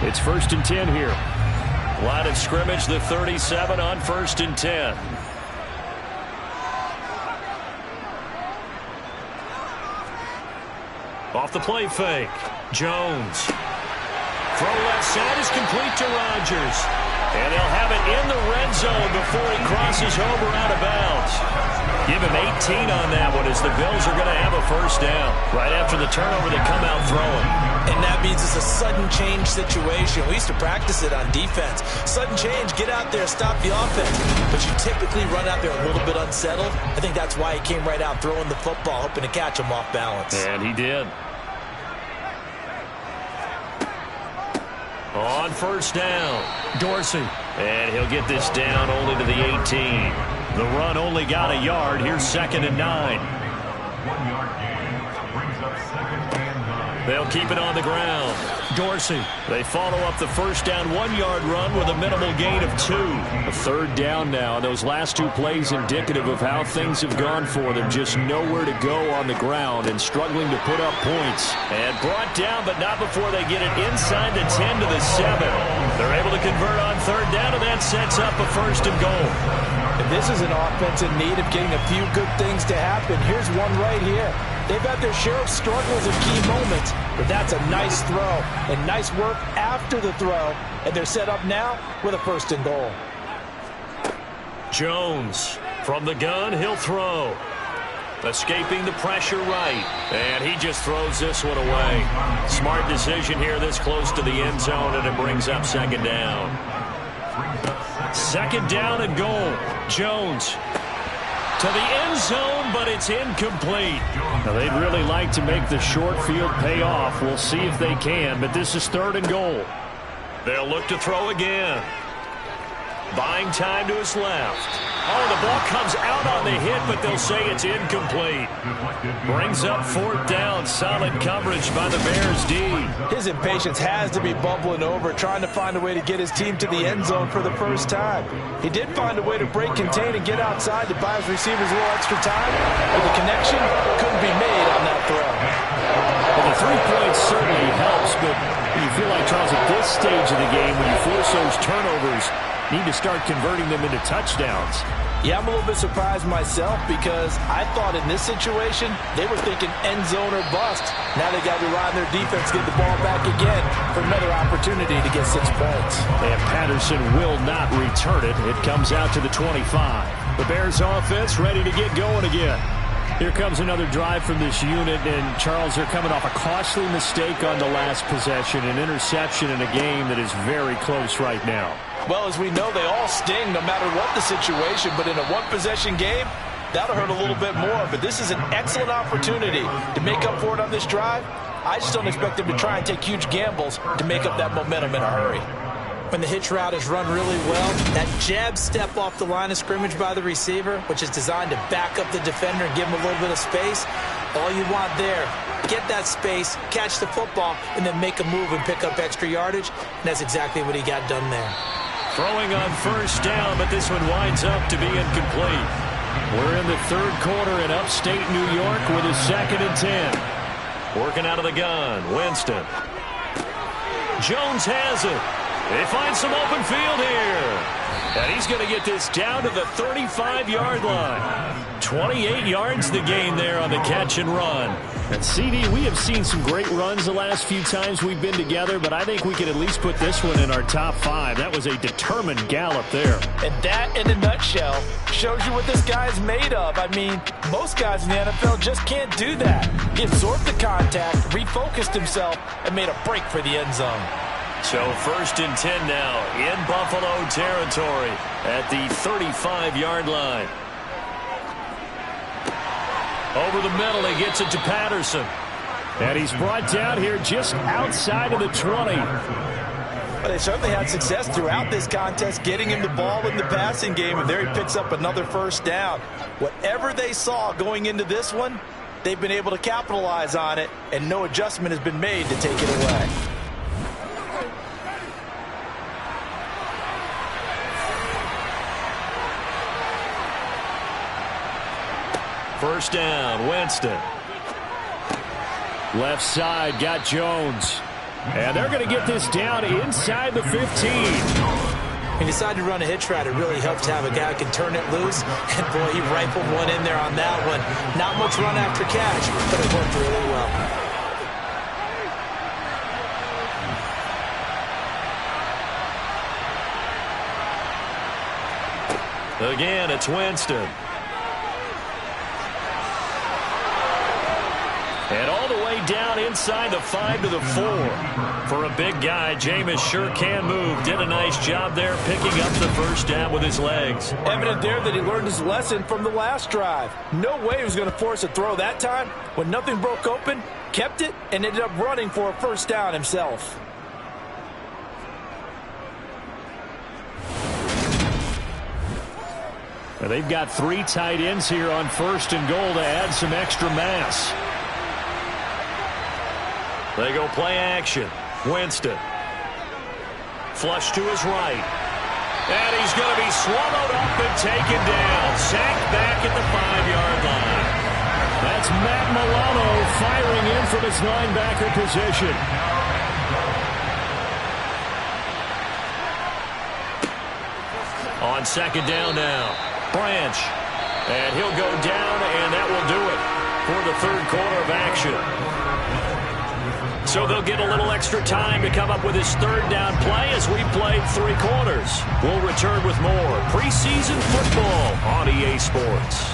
It's 1st and 10 here. Line of scrimmage, the 37 on 1st and 10. Off the play fake. Jones. Throw left side is complete to Rodgers. And they'll have it in the red zone before he crosses over out of bounds. Give him 18 on that one as the Bills are going to have a first down. Right after the turnover, they come out throwing. And that means it's a sudden change situation. We used to practice it on defense. Sudden change, get out there, stop the offense. But you typically run out there a little bit unsettled. I think that's why he came right out throwing the football, hoping to catch him off balance. And he did. On first down, Dorsey. And he'll get this down only to the 18. The run only got a yard. Here's 2nd and 9. 1-yard gain brings up 2nd and 9. They'll keep it on the ground. Dorsey. They follow up the first down 1-yard run with a minimal gain of 2. A 3rd down now. Those last 2 plays indicative of how things have gone for them. Just nowhere to go on the ground and struggling to put up points. And brought down, but not before they get it inside the 10 to the 7. They're able to convert on 3rd down, and that sets up a 1st and goal. And this is an offense in need of getting a few good things to happen. Here's one right here. They've had their share of struggles and key moments, but that's a nice throw and nice work after the throw. And they're set up now with a 1st and goal. Jones from the gun, he'll throw. Escaping the pressure right. And he just throws this one away. Smart decision here this close to the end zone, and it brings up 2nd down. 2nd down and goal. Jones to the end zone, but it's incomplete. Now, they'd really like to make the short field pay off. We'll see if they can, but this is 3rd and goal. They'll look to throw again. Buying time to his left. Oh, the ball comes out on the hit, but they'll say it's incomplete. Brings up 4th down. Solid coverage by the Bears D. His impatience has to be bubbling over, trying to find a way to get his team to the end zone for the first time. He did find a way to break, contain, and get outside to buy his receivers a little extra time, but the connection couldn't be made on that throw. Well, the 3 points certainly helps, but you feel like, Charles, at this stage of the game, when you force those turnovers, need to start converting them into touchdowns. Yeah, I'm a little bit surprised myself because I thought in this situation, they were thinking end zone or bust. Now they got to rely on their defense to get the ball back again for another opportunity to get 6 points. And Patterson will not return it. It comes out to the 25. The Bears offense ready to get going again. Here comes another drive from this unit, and Charles, they're coming off a costly mistake on the last possession, an interception in a game that is very close right now. Well, as we know, they all sting no matter what the situation, but in a one-possession game, that'll hurt a little bit more. But this is an excellent opportunity to make up for it on this drive. I just don't expect them to try and take huge gambles to make up that momentum in a hurry. When the hitch route is run really well, that jab step off the line of scrimmage by the receiver, which is designed to back up the defender and give him a little bit of space, all you want there, get that space, catch the football, and then make a move and pick up extra yardage. And that's exactly what he got done there. Throwing on first down, but this one winds up to be incomplete. We're in the third quarter in upstate New York with a 2nd and 10. Working out of the gun, Winston. Jones has it. They find some open field here. And he's going to get this down to the 35-yard line. 28 yards the gain there on the catch and run. And CD, we have seen some great runs the last few times we've been together, but I think we can at least put this one in our top 5. That was a determined gallop there. And that, in a nutshell, shows you what this guy's made of. I mean, most guys in the NFL just can't do that. He absorbed the contact, refocused himself, and made a break for the end zone. So 1st and 10 now in Buffalo territory at the 35-yard line. Over the middle, he gets it to Patterson. And he's brought down here just outside of the 20. Well, they certainly had success throughout this contest getting him the ball in the passing game, and there he picks up another first down. Whatever they saw going into this one, they've been able to capitalize on it, and no adjustment has been made to take it away. First down, Winston. Left side, got Jones. And they're going to get this down inside the 15. He decided to run a hitch route. It really helped to have a guy who can turn it loose. And, boy, he rifled one in there on that one. Not much run after catch, but it worked really well. Again, it's Winston. And all the way down inside the 5 to the 4. For a big guy, Jameis sure can move. Did a nice job there picking up the first down with his legs. Evident there that he learned his lesson from the last drive. No way he was going to force a throw that time. When nothing broke open, kept it, and ended up running for a first down himself. Now they've got 3 tight ends here on 1st and goal to add some extra mass. They go play action. Winston. Flush to his right. And he's going to be swallowed up and taken down. Sacked back at the 5-yard line. That's Matt Milano firing in from his linebacker position. On 2nd down now. Branch. And he'll go down, and that will do it for the 3rd quarter of action. So they'll get a little extra time to come up with his 3rd down play as we played 3 quarters. We'll return with more preseason football on EA Sports.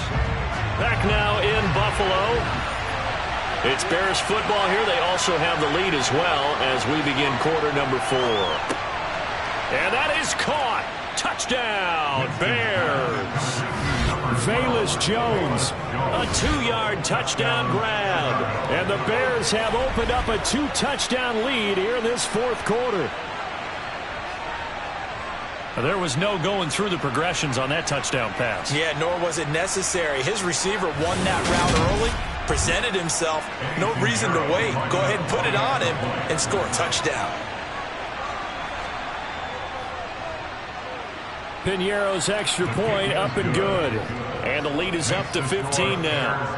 Back now in Buffalo. It's Bears football here. They also have the lead as well as we begin quarter number 4. And that is caught. Touchdown, Bears. Velus Jones. A 2-yard touchdown grab. And the Bears have opened up a 2-touchdown lead here in this 4th quarter. There was no going through the progressions on that touchdown pass. Yeah, nor was it necessary. His receiver won that route early, presented himself. No reason to wait. Go ahead and put it on him and score a touchdown. Piñeiro's extra point up and good. And the lead is up to 15 now.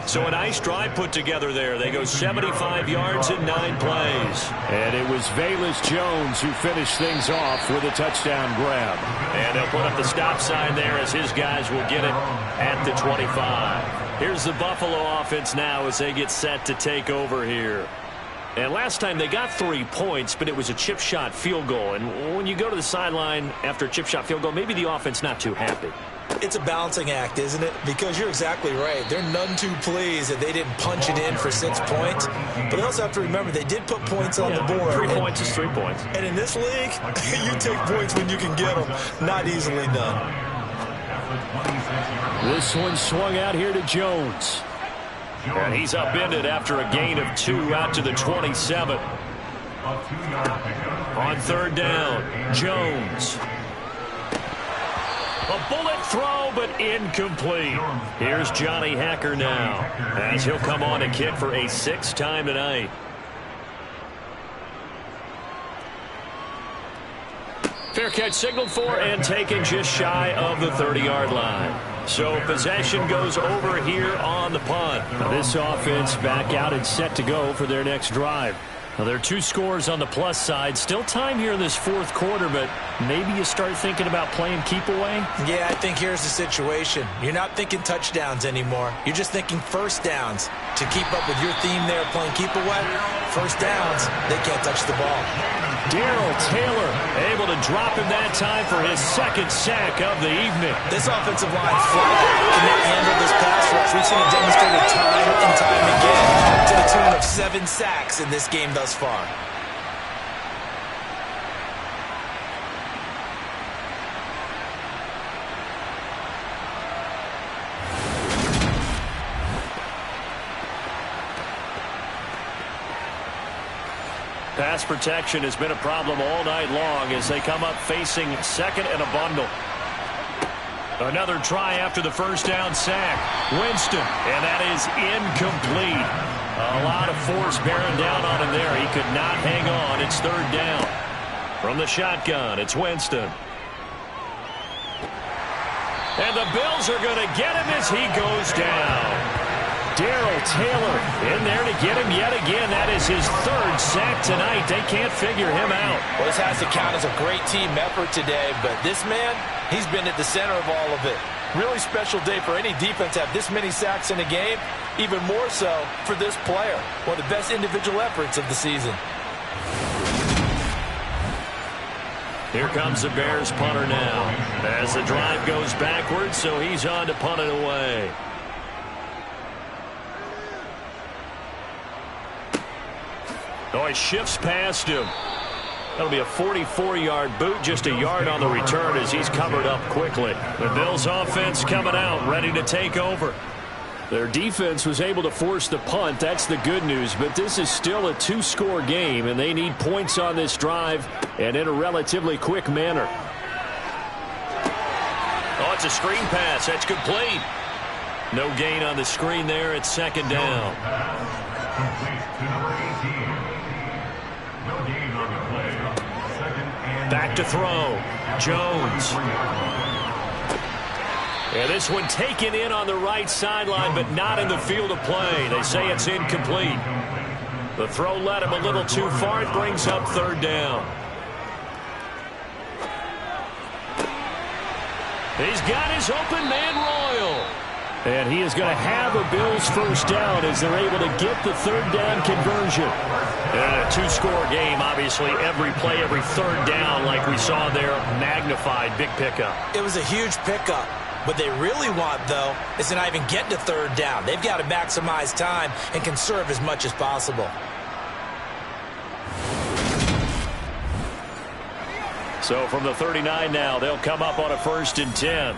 So a nice drive put together there. They go 75 yards in 9 plays. And it was Velus Jones who finished things off with a touchdown grab. And they'll put up the stop sign there as his guys will get it at the 25. Here's the Buffalo offense now as they get set to take over here. And last time they got 3 points, but it was a chip shot field goal. And when you go to the sideline after a chip shot field goal, maybe the offense not too happy. It's a balancing act, isn't it? Because you're exactly right. They're none too pleased that they didn't punch it in for 6 points. But they also have to remember they did put points on the board. 3 points is 3 points. And in this league, you take points when you can get them. Not easily done. This one swung out here to Jones. And he's upended after a gain of 2 out to the 27. On third down, Jones. A bullet throw, but incomplete. Here's Johnny Hacker now, as he'll come on to kick for a 6th time tonight. Fair catch signaled for and taken just shy of the 30-yard line. So possession goes over here on the punt. Now this offense back out and set to go for their next drive. Now, there are 2 scores on the plus side. Still time here in this 4th quarter, but maybe you start thinking about playing keep away? Yeah, I think here's the situation. You're not thinking touchdowns anymore. You're just thinking first downs. To keep up with your theme there playing keep away, first downs, they can't touch the ball. Darrell Taylor able to drop him that time for his 2nd sack of the evening. This offensive line flat cannot handle this pass rush. We've seen it demonstrated time and time again to the tune of 7 sacks in this game thus far. Pass protection has been a problem all night long as they come up facing 2nd and a bundle. Another try after the first down sack. Winston, and that is incomplete. A lot of force bearing down on him there. He could not hang on. It's 3rd down. From the shotgun, it's Winston. And the Bills are going to get him as he goes down. Darrell Taylor in there to get him yet again. That is his 3rd sack tonight. They can't figure him out. Well, this has to count as a great team effort today, but this man, he's been at the center of all of it. Really special day for any defense to have this many sacks in a game, even more so for this player. One of the best individual efforts of the season. Here comes the Bears punter now as the drive goes backwards, so he's on to punt it away. Oh, he shifts past him. That'll be a 44-yard boot, just a yard on the return as he's covered up quickly. The Bills offense coming out, ready to take over. Their defense was able to force the punt. That's the good news, but this is still a 2-score game, and they need points on this drive and in a relatively quick manner. Oh, it's a screen pass. That's complete. No gain on the screen there. It's 2nd down. Back to throw. Jones. And this one taken in on the right sideline, but not in the field of play. They say it's incomplete. The throw led him a little too far. It brings up 3rd down. He's got his open man, Royal. And he is going to have a Bills 1st down as they're able to get the 3rd down conversion. And a 2-score game, obviously, every play, every 3rd down, like we saw there, magnified, big pickup. It was a huge pickup. What they really want, though, is to not even get to 3rd down. They've got to maximize time and conserve as much as possible. So from the 39 now, they'll come up on a 1st and 10.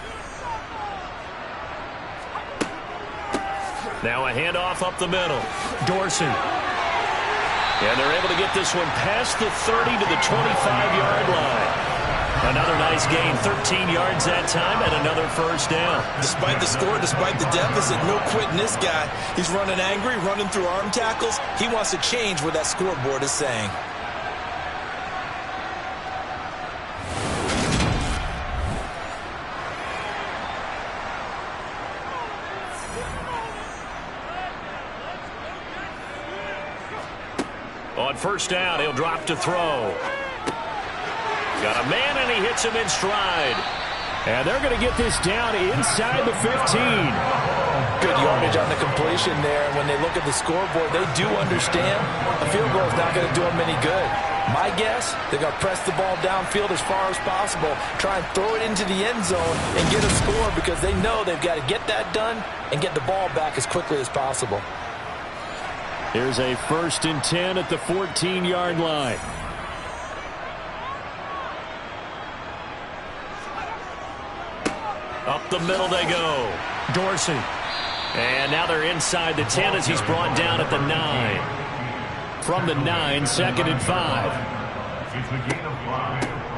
Now a handoff up the middle. Dorsey. And they're able to get this one past the 30 to the 25-yard line. Another nice gain, 13 yards that time, and another 1st down. Despite the score, despite the deficit, no quitting this guy. He's running angry, running through arm tackles. He wants to change what that scoreboard is saying. On 1st down, he'll drop to throw. Got a man, and he hits him in stride. And they're going to get this down inside the 15. Good yardage on the completion there. When they look at the scoreboard, they do understand a field goal is not going to do them any good. My guess, they're going to press the ball downfield as far as possible, try and throw it into the end zone and get a score because they know they've got to get that done and get the ball back as quickly as possible. Here's a 1st and 10 at the 14-yard line. Up the middle they go. Dorsey. And now they're inside the 10 as he's brought down at the 9. From the 9, 2nd and 5.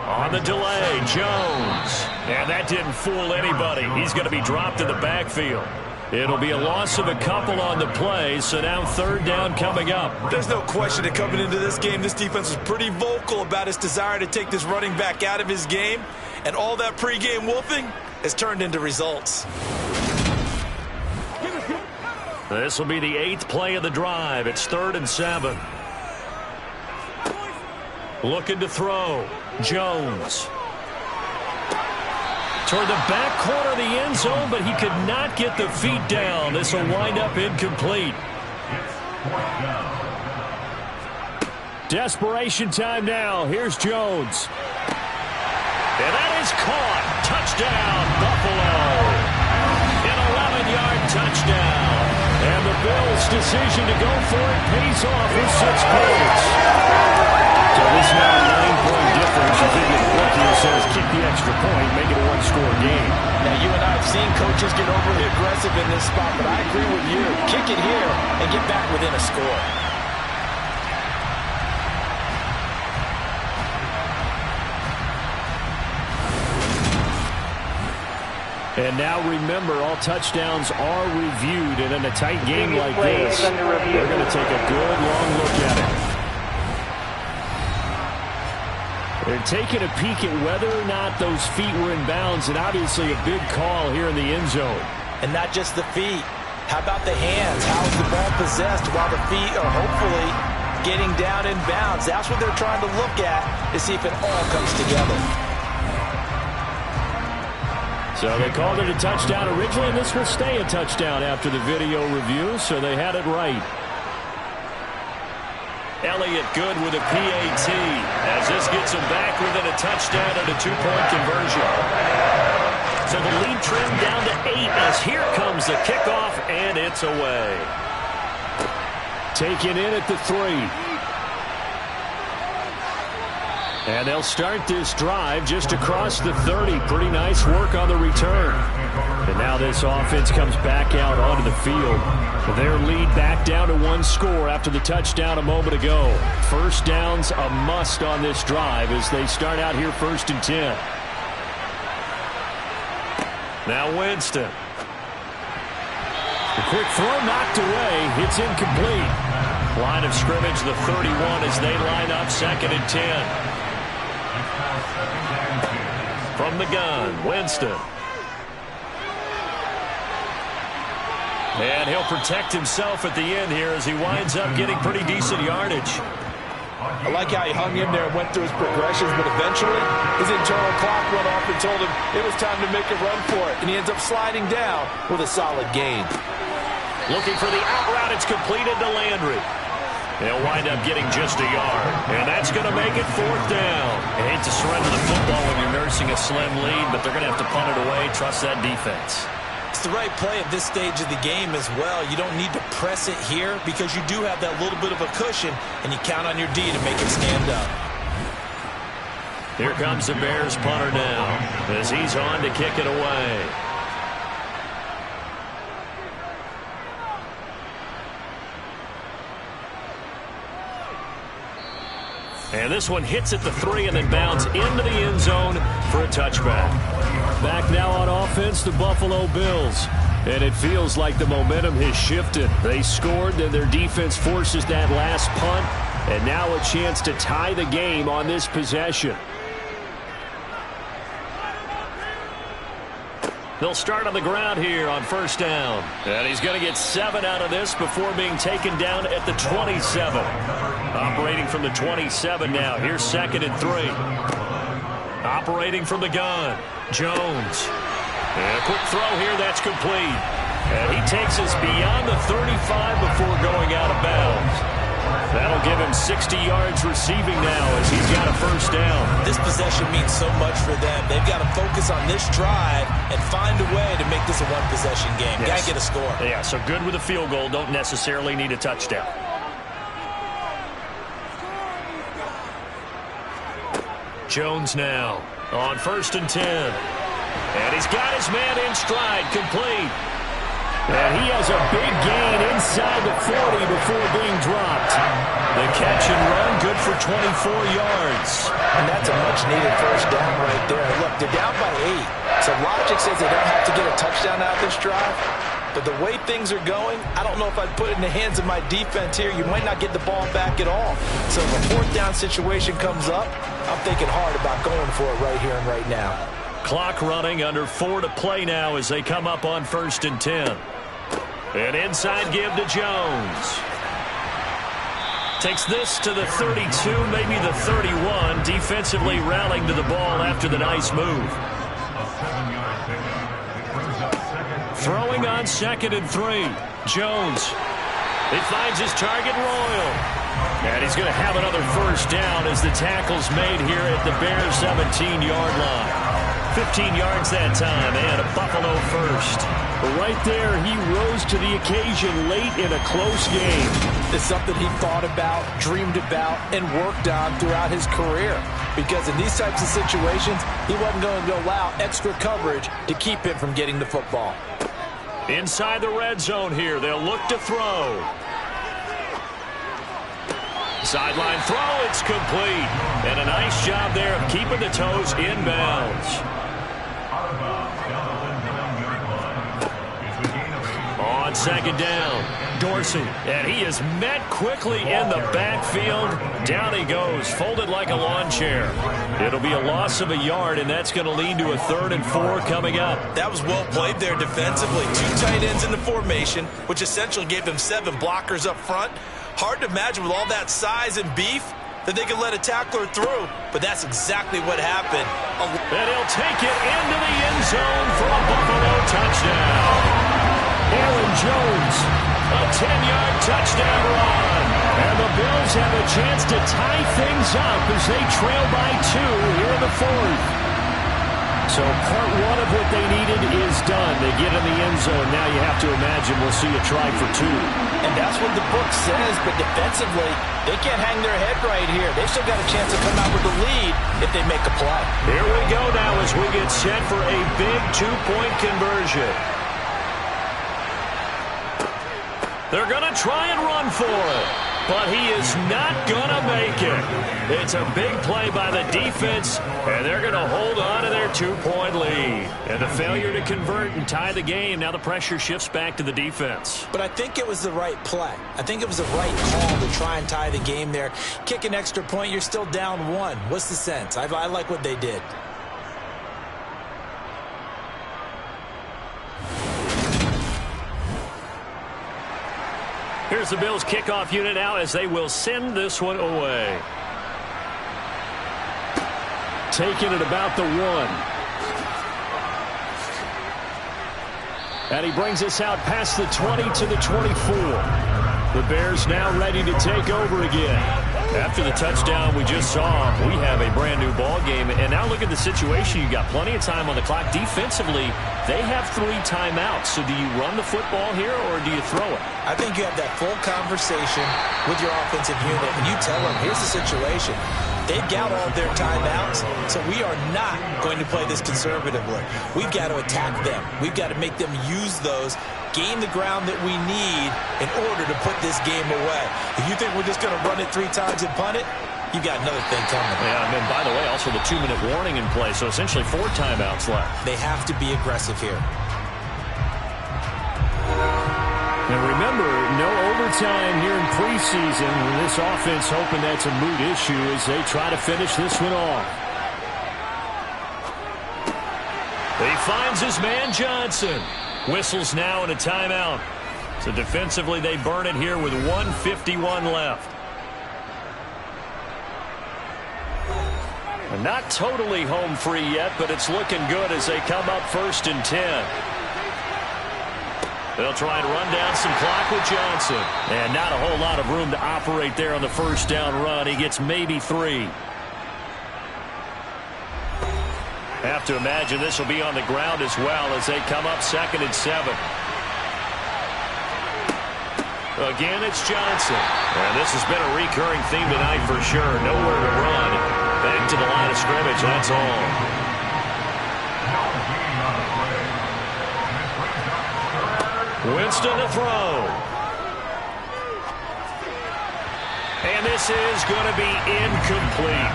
On the delay, Jones. And that didn't fool anybody. He's going to be dropped in the backfield. It'll be a loss of a couple on the play, so now 3rd down coming up. There's no question that coming into this game, this defense was pretty vocal about its desire to take this running back out of his game. And all that pregame wolfing has turned into results. This will be the 8th play of the drive. It's 3rd and 7. Looking to throw. Jones. Toward the back corner of the end zone, but he could not get the feet down. This will wind up incomplete. Desperation time now. Here's Jones. And that is caught. Touchdown, Buffalo. An 11-yard touchdown. And the Bills' decision to go for it pays off with 6 points. So this now a 9-point difference. You think the book here says kick the extra point, make it a 1-score game. Now, you and I have seen coaches get overly aggressive in this spot, but I agree with you. Kick it here and get back within a score. And now remember, all touchdowns are reviewed, and in a tight game like this, they're going to take a good long look at it. They're taking a peek at whether or not those feet were in bounds, and obviously a big call here in the end zone. And not just the feet. How about the hands? How is the ball possessed while the feet are hopefully getting down in bounds? That's what they're trying to look at to see if it all comes together. So they called it a touchdown originally, and this will stay a touchdown after the video review, so they had it right. Elliott good with a PAT as this gets him back within a touchdown and a 2-point conversion. So the lead trimmed down to 8 as here comes the kickoff, and it's away. Taken in at the 3. And they'll start this drive just across the 30. Pretty nice work on the return. And now this offense comes back out onto the field. Their lead back down to 1 score after the touchdown a moment ago. 1st down's a must on this drive as they start out here 1st and 10. Now Winston. The quick throw knocked away. It's incomplete. Line of scrimmage, the 31 as they line up 2nd and 10. From the gun, Winston. And he'll protect himself at the end here as he winds up getting pretty decent yardage. I like how he hung in there and went through his progressions, but eventually his internal clock went off and told him it was time to make a run for it. And he ends up sliding down with a solid gain. Looking for the out route. It's completed to Landry. They'll wind up getting just a yard. And that's going to make it 4th down. I hate to surrender the football when you're nursing a slim lead, but they're going to have to punt it away. Trust that defense. It's the right play at this stage of the game as well. You don't need to press it here because you do have that little bit of a cushion, and you count on your D to make it stand up. Here comes the Bears punter now as he's on to kick it away. And this one hits at the 3 and then bounds into the end zone for a touchback. Back now on offense, the Buffalo Bills. And it feels like the momentum has shifted. They scored, then their defense forces that last punt. And now a chance to tie the game on this possession. They'll start on the ground here on 1st down. And he's going to get 7 out of this before being taken down at the 27. Operating from the 27 now. Here's 2nd and 3. Operating from the gun. Jones. And a quick throw here. That's complete. And he takes us beyond the 35 before going out of bounds. That'll give him 60 yards receiving now as he's got a first down. This possession means so much for them. They've got to focus on this drive and find a way to make this a one-possession game. Yes. Got to get a score. Yeah, so good with a field goal. Don't necessarily need a touchdown. Jones now on 1st and 10. And he's got his man in stride, complete. And he has a big gain inside the 40 before being dropped. The catch and run, good for 24 yards. And that's a much-needed first down right there. Look, they're down by 8. So logic says they don't have to get a touchdown out of this drive. But the way things are going, I don't know if I'd put it in the hands of my defense here. You might not get the ball back at all. So if a 4th down situation comes up, I'm thinking hard about going for it right here and right now. Clock running, under 4 to play now as they come up on 1st and 10. An inside give to Jones. Takes this to the 32, maybe the 31. Defensively rallying to the ball after the nice move. Throwing on 2nd and 3. Jones. He finds his target, Royal. And he's going to have another first down as the tackle's made here at the Bears' 17-yard line. 15 yards that time, and a Buffalo first. Right there, he rose to the occasion late in a close game. It's something he thought about, dreamed about, and worked on throughout his career. Because in these types of situations, he wasn't going to allow extra coverage to keep him from getting the football. Inside the red zone here, they'll look to throw. Sideline throw, it's complete. And a nice job there of keeping the toes inbounds. On 2nd down, Dorsey. And he is met quickly in the backfield. Down he goes, folded like a lawn chair. It'll be a loss of a yard, and that's going to lead to a 3rd and 4 coming up. That was well played there defensively. 2 tight ends in the formation, which essentially gave them 7 blockers up front. Hard to imagine with all that size and beef that they could let a tackler through, but that's exactly what happened. And he'll take it into the end zone for a Buffalo touchdown. Aaron Jones, a 10-yard touchdown run. And the Bills have a chance to tie things up as they trail by 2 here in the 4th. So part 1 of what they needed is done. They get in the end zone. Now you have to imagine we'll see a try for 2. And that's what the book says, but defensively, they can't hang their head right here. They've still got a chance to come out with the lead if they make a play. Here we go now as we get set for a big 2-point conversion. They're going to try and run for it, but he is not going to make it. It's a big play by the defense, and they're going to hold on to their 2-point lead. And the failure to convert and tie the game, now the pressure shifts back to the defense. But I think it was the right play. I think it was the right call to try and tie the game there. Kick an extra point, you're still down 1. What's the sense? I like what they did. Here's the Bills kickoff unit now as they will send this one away. Taking it about the 1. And he brings us out past the 20 to the 24. The Bears now ready to take over again. After the touchdown we just saw, we have a brand new ball game. And now look at the situation. You've got plenty of time on the clock. Defensively, they have 3 timeouts. So do you run the football here or do you throw it? I think you have that full conversation with your offensive unit, and you tell them, here's the situation. They've got all their timeouts, so we are not going to play this conservatively. We've got to attack them. We've got to make them use those, gain the ground that we need in order to put this game away. If you think we're just going to run it 3 times and punt it, you got another thing coming. Yeah, and then, by the way, also the 2-minute warning in play, so essentially 4 timeouts left. They have to be aggressive here. And remember, no overtime here in preseason. This offense hoping that's a moot issue as they try to finish this one off. He finds his man Johnson. Whistles now in a timeout. So defensively they burn it here with 1:51 left. And not totally home free yet, but it's looking good as they come up 1st and 10. They'll try and run down some clock with Johnson. And not a whole lot of room to operate there on the first down run. He gets maybe 3. Have to imagine this will be on the ground as well as they come up 2nd and 7. Again, it's Johnson. And this has been a recurring theme tonight for sure. Nowhere to run. Back to the line of scrimmage, that's all. Winston to throw. And this is going to be incomplete.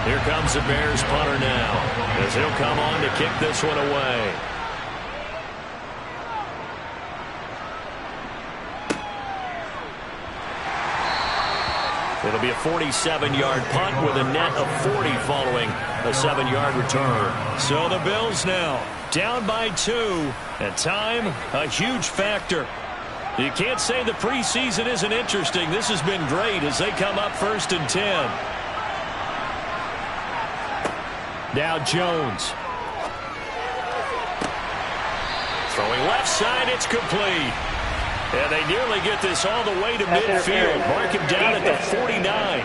Here comes the Bears punter now as he'll come on to kick this one away. It'll be a 47-yard punt with a net of 40 following a 7-yard return. So the Bills now down by 2, and time a huge factor. You can't say the preseason isn't interesting. This has been great as they come up 1st and 10. Now Jones. Throwing left side, it's complete. And they nearly get this all the way to midfield. Mark him down at the 49.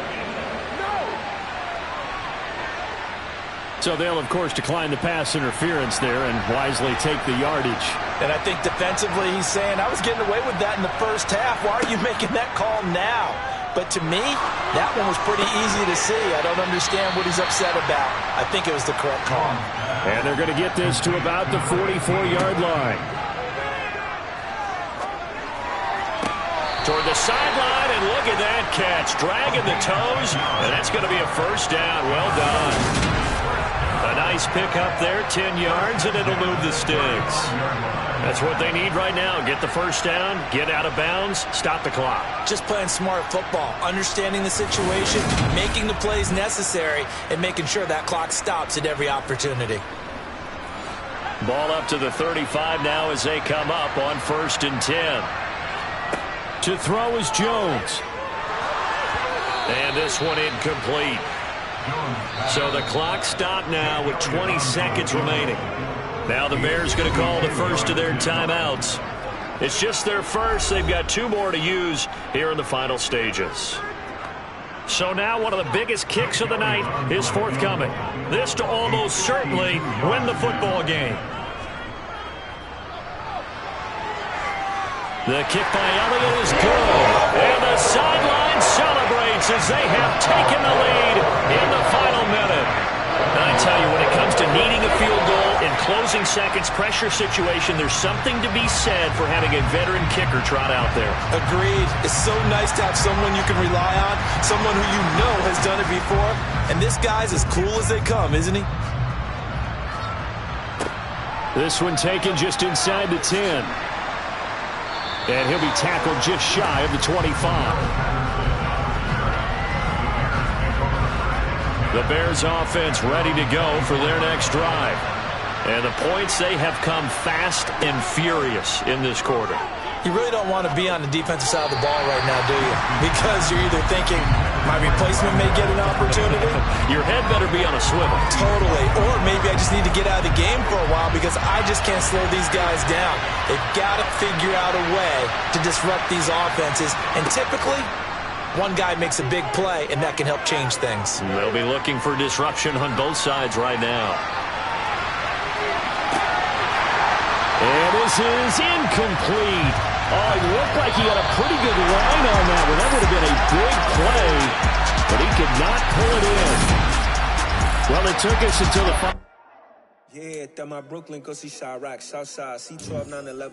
So they'll, of course, decline the pass interference there and wisely take the yardage. And I think defensively he's saying, I was getting away with that in the first half. Why are you making that call now? But to me, that one was pretty easy to see. I don't understand what he's upset about. I think it was the correct call. And they're going to get this to about the 44-yard line. Toward the sideline, and look at that catch. Dragging the toes, and that's going to be a first down. Well done. A nice pickup there, 10 yards, and it'll move the sticks. That's what they need right now. Get the first down, get out of bounds, stop the clock. Just playing smart football, understanding the situation, making the plays necessary, and making sure that clock stops at every opportunity. Ball up to the 35 now as they come up on 1st and 10. To throw is Jones. And this one incomplete. So the clock stopped now with 20 seconds remaining. Now the Bears going to call the first of their timeouts. It's just their first. They've got 2 more to use here in the final stages. So now one of the biggest kicks of the night is forthcoming. This to almost certainly win the football game. The kick by Elliott is good. And the sideline celebrates as they have taken the lead in the final minute. And I tell you, when it comes to needing a field goal in closing seconds, pressure situation, there's something to be said for having a veteran kicker trot out there. Agreed. It's so nice to have someone you can rely on, someone who you know has done it before. And this guy's as cool as they come, isn't he? This one taken just inside the 10. And he'll be tackled just shy of the 25. The Bears offense ready to go for their next drive. And the points, they have come fast and furious in this quarter. You really don't want to be on the defensive side of the ball right now, do you? Because you're either thinking, my replacement may get an opportunity. Your head better be on a swivel. Totally. Or maybe I just need to get out of the game for a while because I just can't slow these guys down. They've got to figure out a way to disrupt these offenses. And typically, one guy makes a big play, and that can help change things. They'll be looking for disruption on both sides right now. And this is incomplete. Oh, it looked like he had a pretty good line on that one. That would have been a big play, but he could not pull it in. Well, it took us until the final. Yeah, that my Brooklyn, go see Chirac, Southside, C12 911.